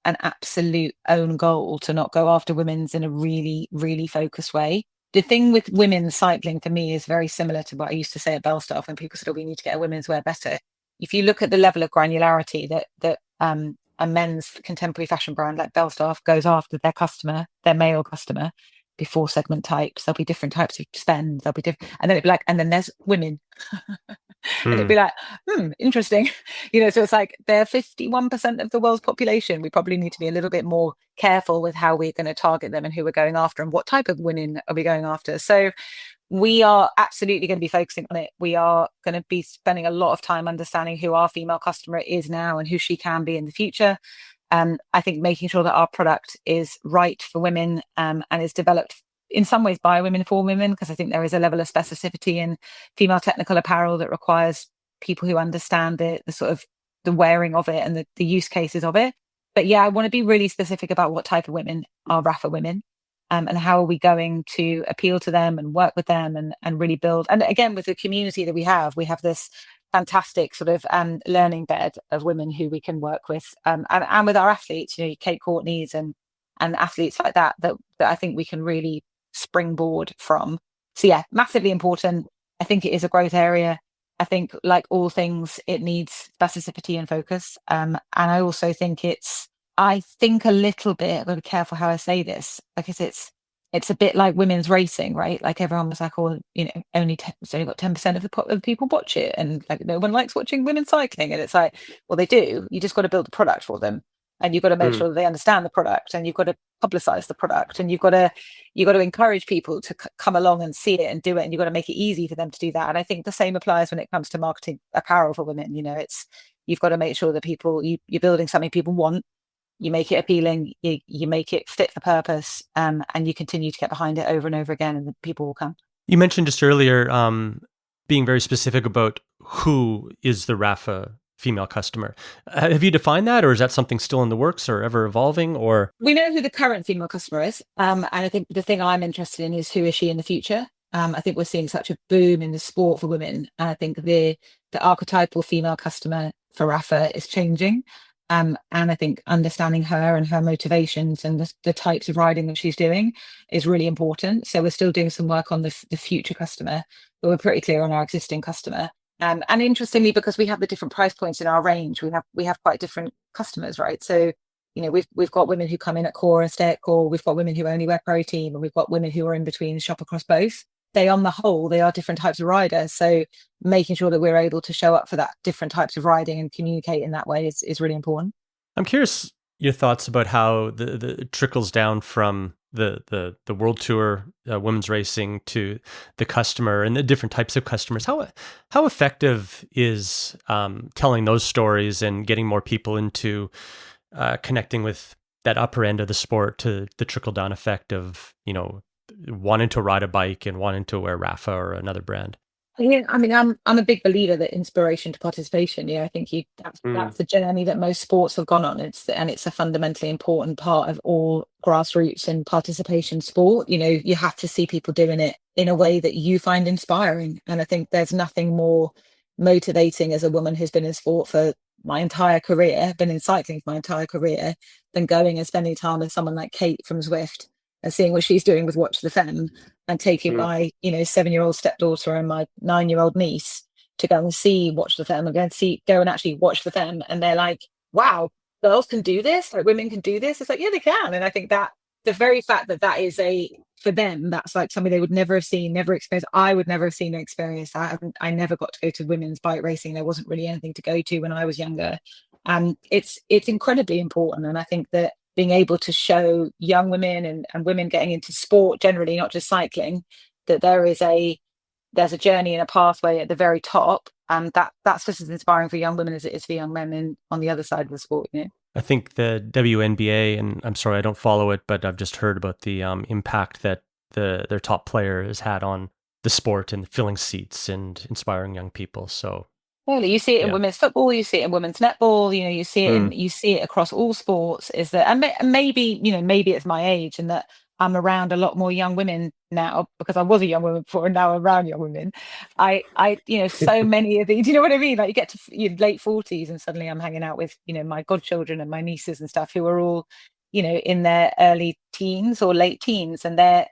an absolute own goal to not go after women's in a really, really focused way. The thing with women's cycling for me is very similar to what I used to say at Belstaff when people said, oh, we need to get a women's wear better. If you look at the level of granularity that a men's contemporary fashion brand like Belstaff goes after their customer, their male customer, be 4 segment types. There'll be different types of spend. There'll be different, and then it'd be like, and then there's women, and it'd be like, interesting, So it's like they're 51% of the world's population. We probably need to be a little bit more careful with how we're going to target them and who we're going after and what type of women are we going after. So we are absolutely going to be focusing on it. We are going to be spending a lot of time understanding who our female customer is now and who she can be in the future. I think making sure that our product is right for women and is developed in some ways by women for women, because I think there is a level of specificity in female technical apparel that requires people who understand it, the sort of the wearing of it and the use cases of it. But yeah, I want to be really specific about what type of women are Rapha women. And how are we going to appeal to them and work with them and really build. And again, with the community that we have this fantastic sort of learning bed of women who we can work with, and with our athletes, Kate Courtney's and athletes like that I think we can really springboard from. So yeah, massively important. I think it is a growth area. I think, like all things, it needs specificity and focus. And I also think I think a little bit, I've got to be careful how I say this, because it's a bit like women's racing, right? Like everyone was like, oh, it's only got 10% of the people watch it, and like no one likes watching women cycling. And it's like, well, they do. You just got to build a product for them. and you've got to make sure that they understand the product, and you've got to publicize the product, and you've got to encourage people to come along and see it and do it, and you've got to make it easy for them to do that. And I think the same applies when it comes to marketing apparel for women. You've got to make sure that you're building something people want, you make it appealing, you make it fit for purpose, and you continue to get behind it over and over again, and the people will come. You mentioned just earlier being very specific about who is the Rapha female customer. Have you defined that, or is that something still in the works or ever evolving? Or we know who the current female customer is, and I think the thing I'm interested in is who is she in the future. I think we're seeing such a boom in the sport for women, and I think the archetypal female customer for Rapha is changing. And I think understanding her and her motivations and the types of riding that she's doing is really important. So we're still doing some work on the future customer, but we're pretty clear on our existing customer. And interestingly, because we have the different price points in our range, we have quite different customers, right? So, we've got women who come in at core and stay at core. We've got women who only wear protein, and we've got women who are in between, shop across both. On the whole, they are different types of riders. So making sure that we're able to show up for that different types of riding and communicate in that way is really important. I'm curious your thoughts about how the trickles down from the world tour, women's racing, to the customer and the different types of customers. How effective is telling those stories and getting more people into connecting with that upper end of the sport to the trickle down effect of, wanting to ride a bike and wanting to wear Rapha or another brand? Yeah, I mean, I'm a big believer that inspiration to participation. I think that's the journey that most sports have gone on. It's a fundamentally important part of all grassroots and participation sport. You have to see people doing it in a way that you find inspiring. And I think there's nothing more motivating as a woman who's been in sport for my entire career, been in cycling for my entire career, than going and spending time with someone like Kate from Zwift and seeing what she's doing with Watch the Femme, and taking my 7-year-old stepdaughter and my 9-year-old niece to go and see Watch the Femme, and go and actually watch the Femme, and they're like, wow, girls can do this, like women can do this. It's like, yeah, they can. And I think that the very fact that is for them, that's like something they would never have seen, never experienced. I would never have seen or experienced that. I never got to go to women's bike racing. There wasn't really anything to go to when I was younger. It's incredibly important. And I think that being able to show young women and women getting into sport generally, not just cycling, that there's a journey and a pathway at the very top, and that's just as inspiring for young women as it is for young men on the other side of the sport. I think the WNBA, and I'm sorry I don't follow it, but I've just heard about the impact that their top player has had on the sport and filling seats and inspiring young people. So totally, you see it in women's football, you see it in women's netball, you see it you see it across all sports. Is that, and maybe it's my age, and that I'm around a lot more young women now, because I was a young woman before and now I'm around young women. I so many of these, you know what I mean? Like you get to your late 40s and suddenly I'm hanging out with, my godchildren and my nieces and stuff, who are all, in their early teens or late teens, and their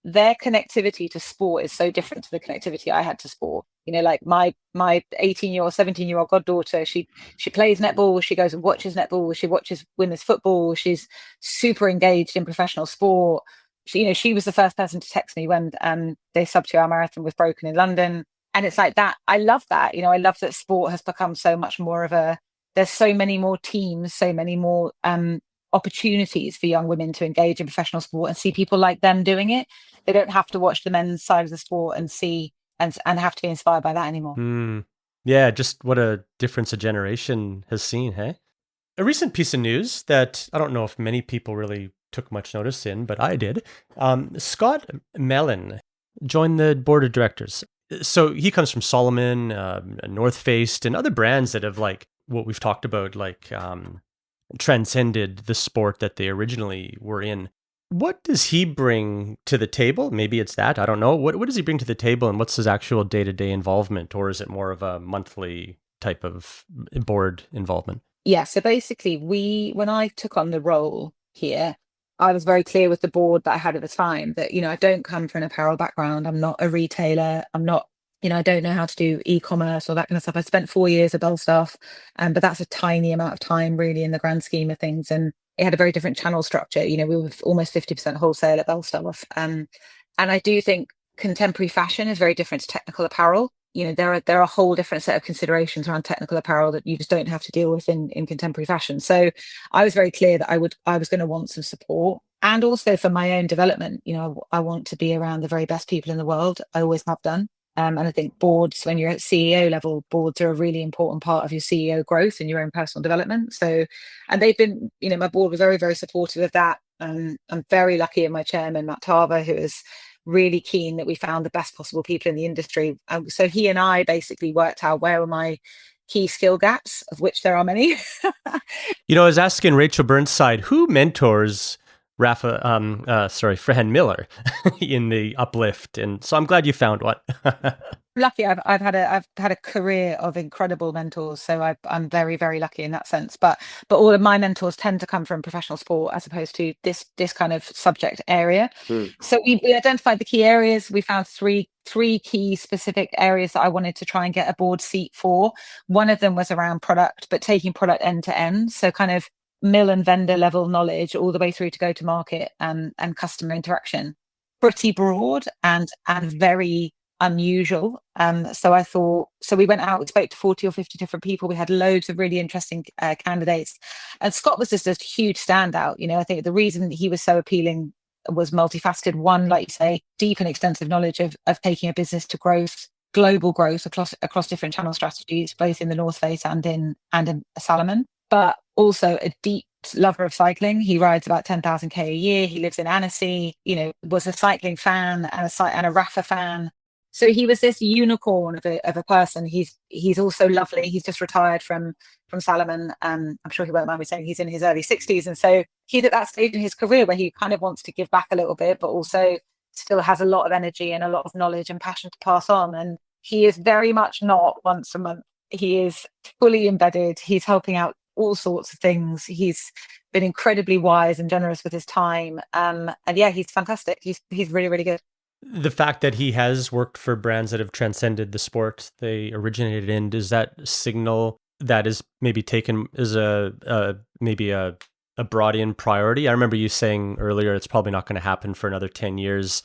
connectivity to sport is so different to the connectivity I had to sport. Like my 18-year-old, 17-year-old goddaughter, she plays netball, she goes and watches netball, she watches women's football, she's super engaged in professional sport. She was the first person to text me when the sub-2-hour marathon was broken in London. And it's like that. I love that. I love that sport has become so much more of there's so many more teams, so many more opportunities for young women to engage in professional sport and see people like them doing it. They don't have to watch the men's side of the sport and see and have to be inspired by that anymore. Yeah, just what a difference a generation has seen, hey? A recent piece of news that I don't know if many people really took much notice in, but I did. Scott Mellon joined the board of directors. So he comes from Solomon, North Face, and other brands that have, like what we've talked about, like transcended the sport that they originally were in. What does he bring to the table? Maybe it's that, I don't know. What does he bring to the table, and what's his actual day-to-day involvement? Or is it more of a monthly type of board involvement? Yeah, so basically when I took on the role here, I was very clear with the board that I had at the time that, I don't come from an apparel background. I'm not a retailer. I'm not, I don't know how to do e-commerce or that kind of stuff. I spent 4 years at Belstaff, but that's a tiny amount of time really in the grand scheme of things. And it had a very different channel structure. We were almost 50% wholesale at Belstaff. And I do think contemporary fashion is very different to technical apparel. there are a whole different set of considerations around technical apparel that you just don't have to deal with in contemporary fashion. So I was very clear that I was going to want some support, and also for my own development. I want to be around the very best people in the world. I always have done. And I think boards, when you're at CEO level, boards are a really important part of your CEO growth and your own personal development. So, and they've been, my board was very, very supportive of that. I'm very lucky in my chairman, Matt Tarver, who is really keen that we found the best possible people in the industry. So he and I basically worked out where were my key skill gaps, of which there are many. I was asking Rachel Burnside, who mentors Fran Millar in the uplift, and so I'm glad you found one. Lucky, I've had a career of incredible mentors, so I'm very, very lucky in that sense. But all of my mentors tend to come from professional sport as opposed to this kind of subject area. So we identified the key areas. We found three key specific areas that I wanted to try and get a board seat for. One of them was around product, but taking product end to end. So kind of mill and vendor level knowledge all the way through to go to market and customer interaction. Pretty broad and very unusual. So we went out, we spoke to 40 or 50 different people. We had loads of really interesting candidates. And Scott was just a huge standout. I think the reason he was so appealing was multifaceted. One, like you say, deep and extensive knowledge of taking a business to growth, global growth across different channel strategies, both in the North Face and in Salomon, but also a deep lover of cycling. He rides about 10,000 a year. He lives in Annecy, was a cycling fan and a Rapha fan. So he was this unicorn of a person. He's also lovely. He's just retired from Salomon. I'm sure he won't mind me saying he's in his early 60s. And so he's at that stage in his career where he kind of wants to give back a little bit, but also still has a lot of energy and a lot of knowledge and passion to pass on. And he is very much not once a month. He is fully embedded. He's helping out all sorts of things. He's been incredibly wise and generous with his time. And yeah, he's fantastic. He's really, really good. The fact that he has worked for brands that have transcended the sport they originated in, does that signal that is maybe taken as maybe a brought in priority? I remember you saying earlier it's probably not going to happen for another 10 years.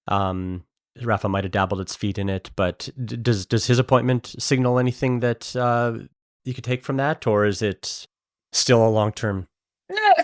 Rapha might have dabbled its feet in it, but does his appointment signal anything that you could take from that, or is it still a long-term? No, I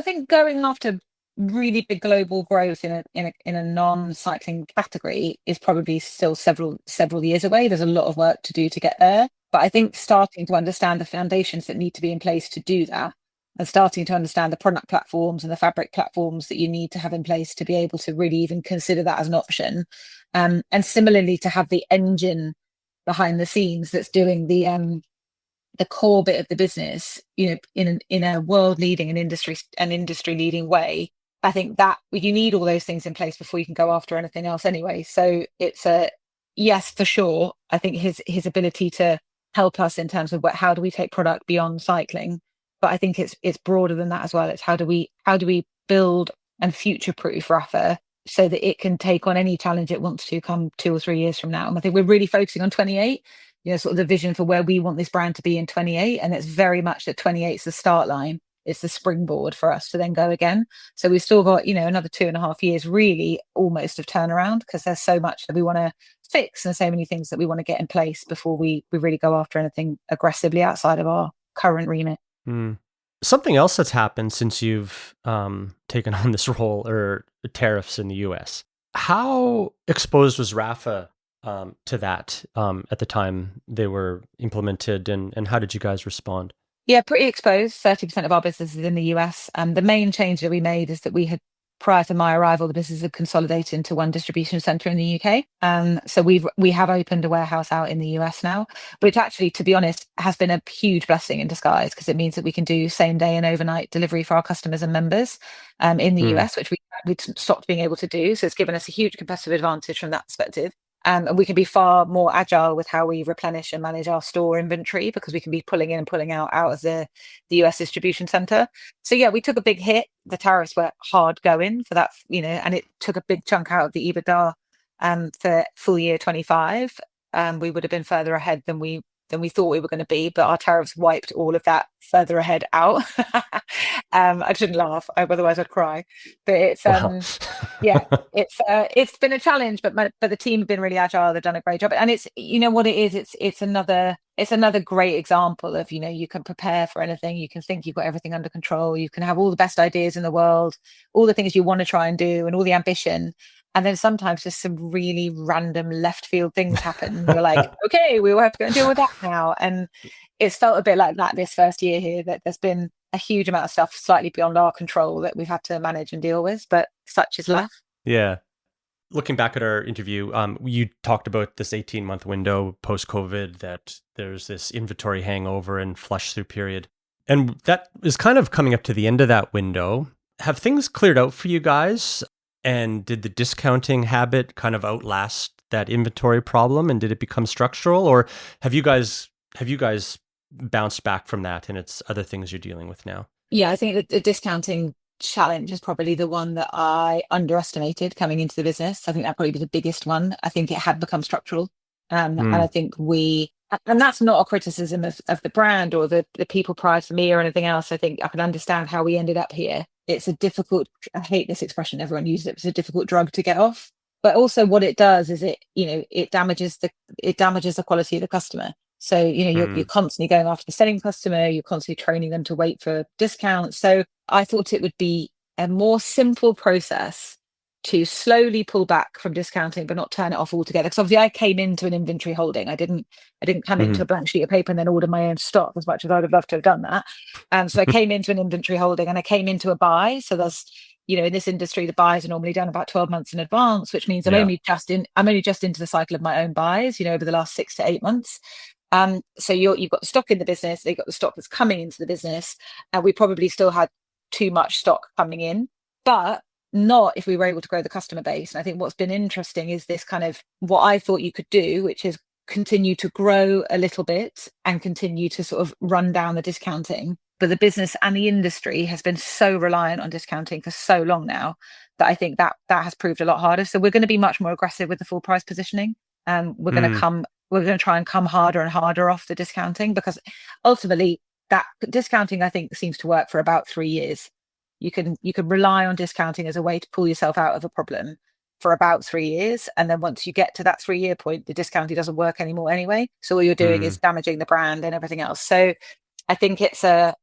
think going after really big global growth in a non-cycling category is probably still several years away. There's a lot of work to do to get there, but I think starting to understand the foundations that need to be in place to do that, and starting to understand the product platforms and the fabric platforms that you need to have in place to be able to really even consider that as an option, and similarly to have the engine behind the scenes that's doing the core bit of the business, in a world leading and industry leading way. I think that you need all those things in place before you can go after anything else anyway. So it's a yes, for sure. I think his ability to help us in terms of how do we take product beyond cycling, but I think it's broader than that as well. It's how do we build and future proof Rapha so that it can take on any challenge it wants to come 2 or 3 years from now. And I think we're really focusing on 28. Sort of the vision for where we want this brand to be in 28. And it's very much that 28 is the start line. It's the springboard for us to then go again. So we've still got, another 2.5 years really almost of turnaround, because there's so much that we want to fix and so many things that we want to get in place before we really go after anything aggressively outside of our current remit. Something else that's happened since you've taken on this role are tariffs in the US. How exposed was Rapha to that at the time they were implemented, and how did you guys respond? Yeah, pretty exposed. 30% of our business is in the US. The main change that we made is that we had, prior to my arrival, the business had consolidated into one distribution center in the UK. So we have opened a warehouse out in the US now, which actually, to be honest, has been a huge blessing in disguise, because it means that we can do same day and overnight delivery for our customers and members in the US, which we'd stopped being able to do. So it's given us a huge competitive advantage from that perspective. And we can be far more agile with how we replenish and manage our store inventory, because we can be pulling in and pulling out of the US distribution center. So yeah, we took a big hit. The tariffs were hard going for that, and it took a big chunk out of the EBITDA for full year 25. We would have been further ahead than we than we thought we were going to be, but our tariffs wiped all of that further ahead out. I shouldn't laugh, otherwise I'd cry. But it's Wow. yeah, it's been a challenge, but the team have been really agile. They've done a great job, and it's, you know what it is. It's another great example of, you can prepare for anything. You can think you've got everything under control. You can have all the best ideas in the world, all the things you want to try and do, and all the ambition. And then sometimes just some really random left field things happen. You're like, okay, we will have to go and deal with that now. And it's felt a bit like that this first year here, that there's been a huge amount of stuff slightly beyond our control that we've had to manage and deal with. But such is life. Yeah. Looking back at our interview, you talked about this 18-month window post-COVID, that there's this inventory hangover and flush through period. And that is kind of coming up to the end of that window. Have things cleared out for you guys? And did the discounting habit kind of outlast that inventory problem, and did it become structural, or have you guys bounced back from that and it's other things you're dealing with now? Yeah, I think that the discounting challenge is probably the one that I underestimated coming into the business. I think that probably was the biggest one. I think it had become structural. And I think and that's not a criticism of the brand or the people prior to me or anything else. I think I can understand how we ended up here. It's a difficult, I hate this expression, everyone uses it, it's a difficult drug to get off. But also what it does is it damages the quality of the customer. So, you're constantly going after the selling customer, you're constantly training them to wait for discounts. So I thought it would be a more simple process to slowly pull back from discounting, but not turn it off altogether. Because obviously I came into an inventory holding. I didn't come into a blank sheet of paper and then order my own stock, as much as I'd have loved to have done that. So I came into an inventory holding and I came into a buy. So there's, in this industry, the buys are normally done about 12 months in advance, which means I'm only just into the cycle of my own buys, over the last 6 to 8 months. So you've got the stock in the business, they've got the stock that's coming into the business, and we probably still had too much stock coming in, but not if we were able to grow the customer base. And I think what's been interesting is this kind of what I thought you could do, which is continue to grow a little bit and continue to sort of run down the discounting. But the business and the industry has been so reliant on discounting for so long now that I think that has proved a lot harder. So we're going to be much more aggressive with the full price positioning. We're going to try and come harder and harder off the discounting, because ultimately that discounting, I think, seems to work for about 3 years. You can rely on discounting as a way to pull yourself out of a problem for about 3 years. And then once you get to that 3-year point, the discounting doesn't work anymore anyway. So all you're doing is damaging the brand and everything else. So I think it's the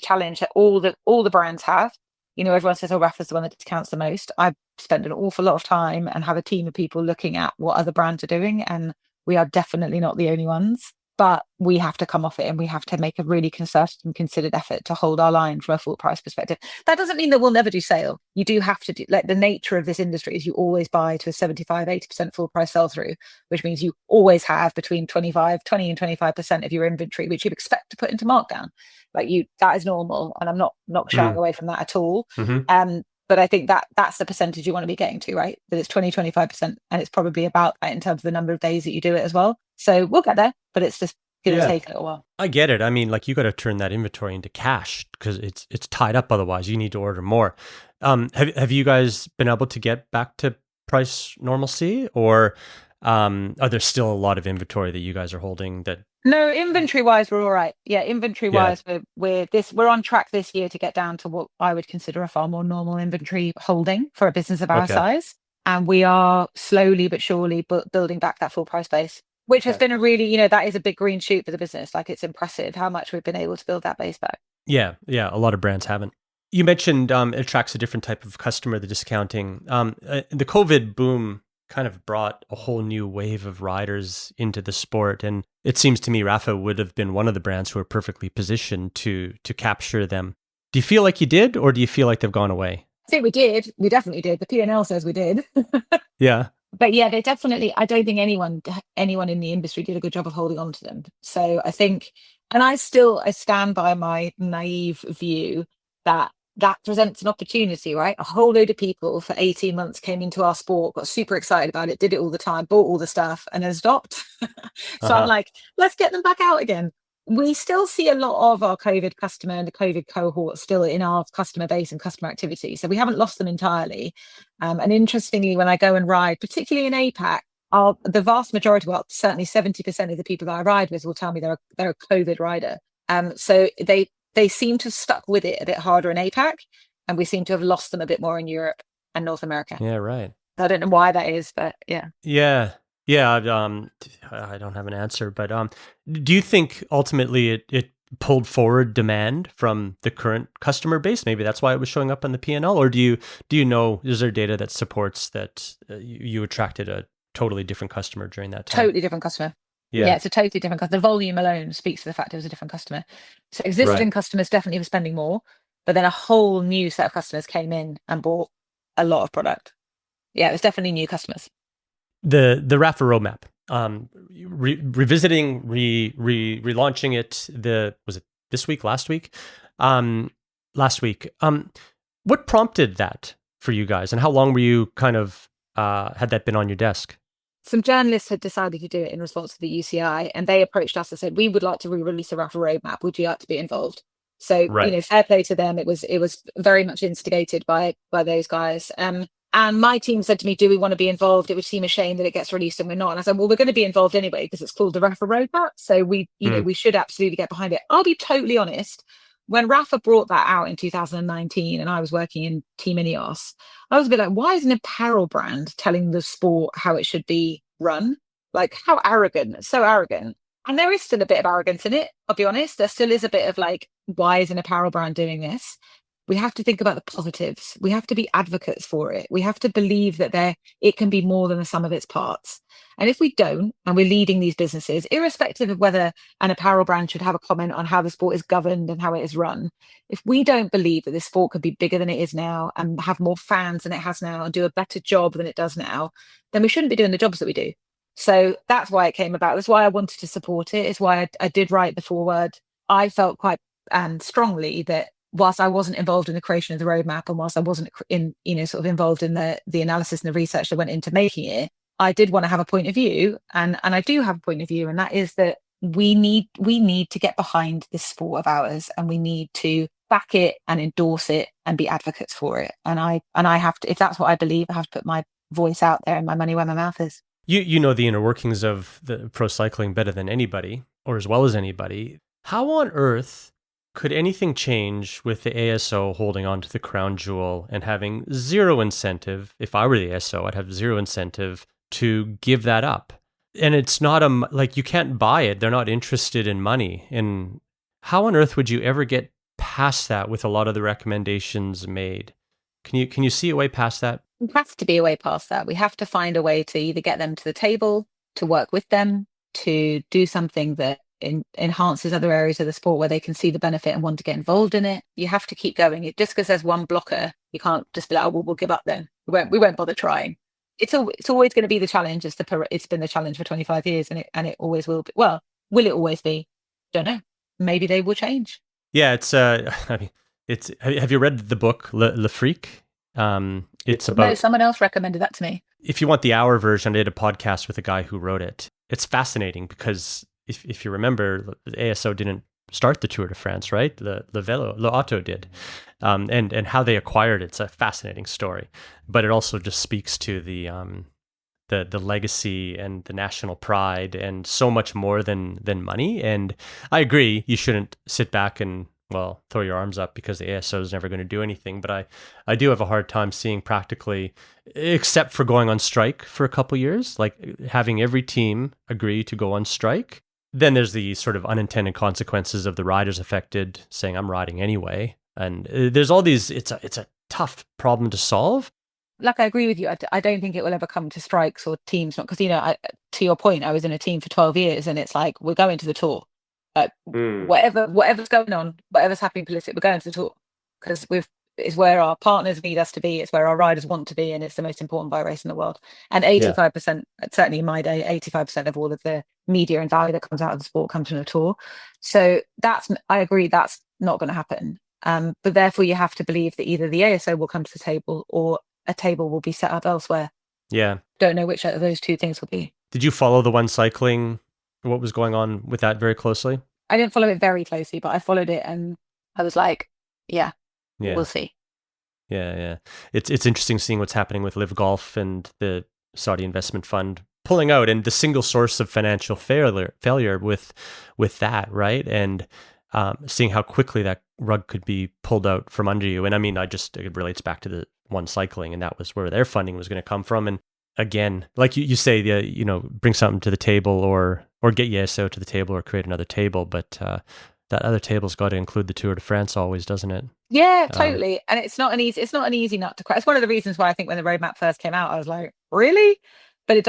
challenge that all the brands have. Everyone says, oh, Rapha's the one that discounts the most. I've spent an awful lot of time and have a team of people looking at what other brands are doing. And we are definitely not the only ones. But we have to come off it, and we have to make a really concerted and considered effort to hold our line from a full price perspective. That doesn't mean that we'll never do sale. You do have to do, like, the nature of this industry is you always buy to a 75-80% full price sell through, which means you always have between 20 and 25% of your inventory, which you'd expect to put into markdown. That is normal. And I'm not shying away from that at all. But I think that's the percentage you want to be getting to, right? That it's 20-25%. And it's probably about that in terms of the number of days that you do it as well. So we'll get there, but it's just going to take a little while. I get it. I mean, you got to turn that inventory into cash because it's tied up. Otherwise, you need to order more. Have you guys been able to get back to price normalcy, or are there still a lot of inventory that you guys are holding that? No, inventory wise, we're all right. Yeah, inventory wise, we're on track this year to get down to what I would consider a far more normal inventory holding for a business of our size. And we are slowly but surely building back that full price base, which has been a really, that is a big green shoot for the business. It's impressive how much we've been able to build that base back. Yeah. A lot of brands haven't. You mentioned it attracts a different type of customer, the discounting. The COVID boom kind of brought a whole new wave of riders into the sport. And it seems to me Rapha would have been one of the brands who are perfectly positioned to capture them. Do you feel like you did, or do you feel like they've gone away? I think we did. We definitely did. The P&L says we did. Yeah. But yeah, they definitely, I don't think anyone in the industry did a good job of holding on to them. So I think, and I stand by my naive view that presents an opportunity, right? A whole load of people for 18 months came into our sport, got super excited about it, did it all the time, bought all the stuff, and then stopped. So I'm like, let's get them back out again. We still see a lot of our COVID customer and the COVID cohort still in our customer base and customer activity. So we haven't lost them entirely. And interestingly, when I go and ride, particularly in APAC, The vast majority, well, certainly 70% of the people that I ride with will tell me they're a COVID rider. So they seem to have stuck with it a bit harder in APAC, and we seem to have lost them a bit more in Europe and North America. Yeah, right. I don't know why that is, but yeah. Yeah. Yeah. I don't have an answer, but do you think ultimately it pulled forward demand from the current customer base? Maybe that's why it was showing up on the P&L, or do you know, is there data that supports that you attracted a totally different customer during that time? Totally different customer. Yeah. Yeah, it's a totally different customer. The volume alone speaks to the fact it was a different customer. So existing customers definitely were spending more, but then a whole new set of customers came in and bought a lot of product. Yeah, it was definitely new customers. The Rapha roadmap, revisiting, relaunching it. Was it this week? Last week? Last week. What prompted that for you guys, and how long were you kind of had that been on your desk? Some journalists had decided to do it in response to the UCI, and they approached us and said, "We would like to re-release a Rapha roadmap. Would you like to be involved?" So, fair play to them. It was very much instigated by those guys. And my team said to me, "Do we want to be involved? It would seem a shame that it gets released and we're not." And I said, "Well, we're going to be involved anyway because it's called the Rapha roadmap. So we should absolutely get behind it." I'll be totally honest. When Rapha brought that out in 2019 and I was working in Team Ineos, I was a bit like, why is an apparel brand telling the sport how it should be run? Like, how arrogant. It's so arrogant. And there is still a bit of arrogance in it, I'll be honest. There still is a bit of like, why is an apparel brand doing this? We have to think about the positives. We have to be advocates for it. We have to believe that it can be more than the sum of its parts. And if we don't, and we're leading these businesses, irrespective of whether an apparel brand should have a comment on how the sport is governed and how it is run, if we don't believe that this sport could be bigger than it is now and have more fans than it has now and do a better job than it does now, then we shouldn't be doing the jobs that we do. So that's why it came about. That's why I wanted to support it. It's why I did write the foreword. I felt quite strongly that whilst I wasn't involved in the creation of the roadmap, and whilst I wasn't involved in the analysis and the research that went into making it, I did want to have a point of view, and I do have a point of view, and that is that we need to get behind this sport of ours, and we need to back it and endorse it and be advocates for it. And I have to, if that's what I believe, I have to put my voice out there and my money where my mouth is. You know the inner workings of the pro cycling better than anybody, or as well as anybody. How on earth could anything change with the ASO holding on to the crown jewel and having zero incentive? If I were the ASO, I'd have zero incentive to give that up. And it's not you can't buy it. They're not interested in money. And how on earth would you ever get past that with a lot of the recommendations made? Can you see a way past that? We have to be a way past that. We have to find a way to either get them to the table, to work with them, to do something that enhances other areas of the sport where they can see the benefit and want to get involved in it. You have to keep going. Just because there's one blocker, you can't just be like, "Oh, well, we'll give up then. We won't bother trying." It's always going to be the challenge. It's been the challenge for 25 years, and it always will be. Well, will it always be? Don't know. Maybe they will change. Yeah, it's. It's. Have you read the book Le Freak? It's about. No, someone else recommended that to me. If you want the hour version, I did a podcast with a guy who wrote it. It's fascinating because if you remember, the ASO didn't start the Tour de France, right? The Auto did, and how they acquired it's a fascinating story. But it also just speaks to the legacy and the national pride and so much more than money. And I agree, you shouldn't sit back and throw your arms up because the ASO is never going to do anything. But I do have a hard time seeing practically, except for going on strike for a couple years, like having every team agree to go on strike. Then there's the sort of unintended consequences of the riders affected saying, "I'm riding anyway." And there's all these, it's a tough problem to solve. Like, I agree with you. I don't think it will ever come to strikes or teams, not because, to your point, I was in a team for 12 years and it's like, we're going to the Tour. Whatever's going on, whatever's happening politically, we're going to the Tour because it's where our partners need us to be. It's where our riders want to be. And it's the most important bike race in the world. And 85%, certainly in my day, 85% of all of the media and value that comes out of the sport comes from the Tour. So I agree, that's not going to happen. But therefore you have to believe that either the ASO will come to the table or a table will be set up elsewhere. Yeah. Don't know which of those two things will be. Did you follow the One Cycling, what was going on with that very closely? I didn't follow it very closely, but I followed it and I was like, yeah. We'll see. Yeah. It's interesting seeing what's happening with Live Golf and the Saudi investment fund pulling out and the single source of financial failure with that, right? And seeing how quickly that rug could be pulled out from under you. And I mean, it relates back to the One Cycling, and that was where their funding was going to come from. And again, like you say, bring something to the table or get ESO to the table or create another table. But that other table's got to include the Tour de France always, doesn't it? Yeah, totally. And it's not an easy nut to crack. It's one of the reasons why I think when the roadmap first came out, I was like, really? But it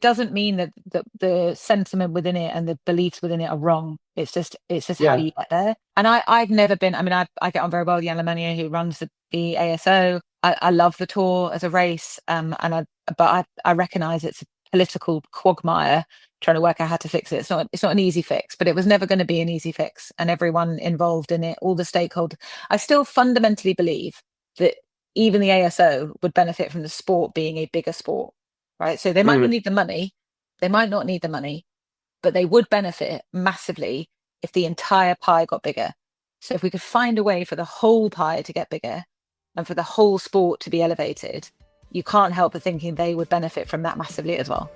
doesn't mean that the sentiment within it and the beliefs within it are wrong. It's just how you get there. And I've never been, I mean, I get on very well with Jan Lemanier, who runs the ASO. I love the Tour as a race. But I recognize it's a political quagmire trying to work out how to fix it. It's not an easy fix, but it was never going to be an easy fix. And everyone involved in it, all the stakeholders, I still fundamentally believe that even the ASO would benefit from the sport being a bigger sport, right? So they might not need the money. They might not need the money, but they would benefit massively if the entire pie got bigger. So if we could find a way for the whole pie to get bigger and for the whole sport to be elevated, you can't help but thinking they would benefit from that massively as well.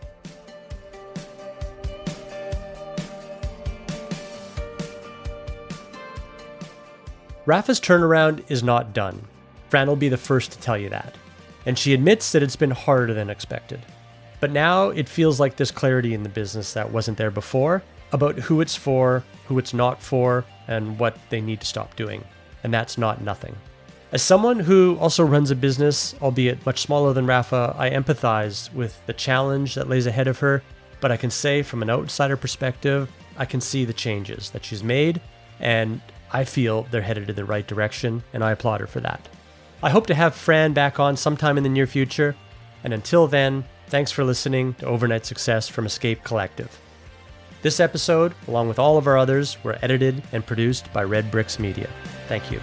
Rapha's turnaround is not done. Fran will be the first to tell you that. And she admits that it's been harder than expected. But now it feels like there's clarity in the business that wasn't there before about who it's for, who it's not for, and what they need to stop doing. And that's not nothing. As someone who also runs a business, albeit much smaller than Rapha, I empathize with the challenge that lays ahead of her, but I can say from an outsider perspective, I can see the changes that she's made, and I feel they're headed in the right direction, and I applaud her for that. I hope to have Fran back on sometime in the near future, and until then, thanks for listening to Overnight Success from Escape Collective. This episode, along with all of our others, were edited and produced by Red Bricks Media. Thank you.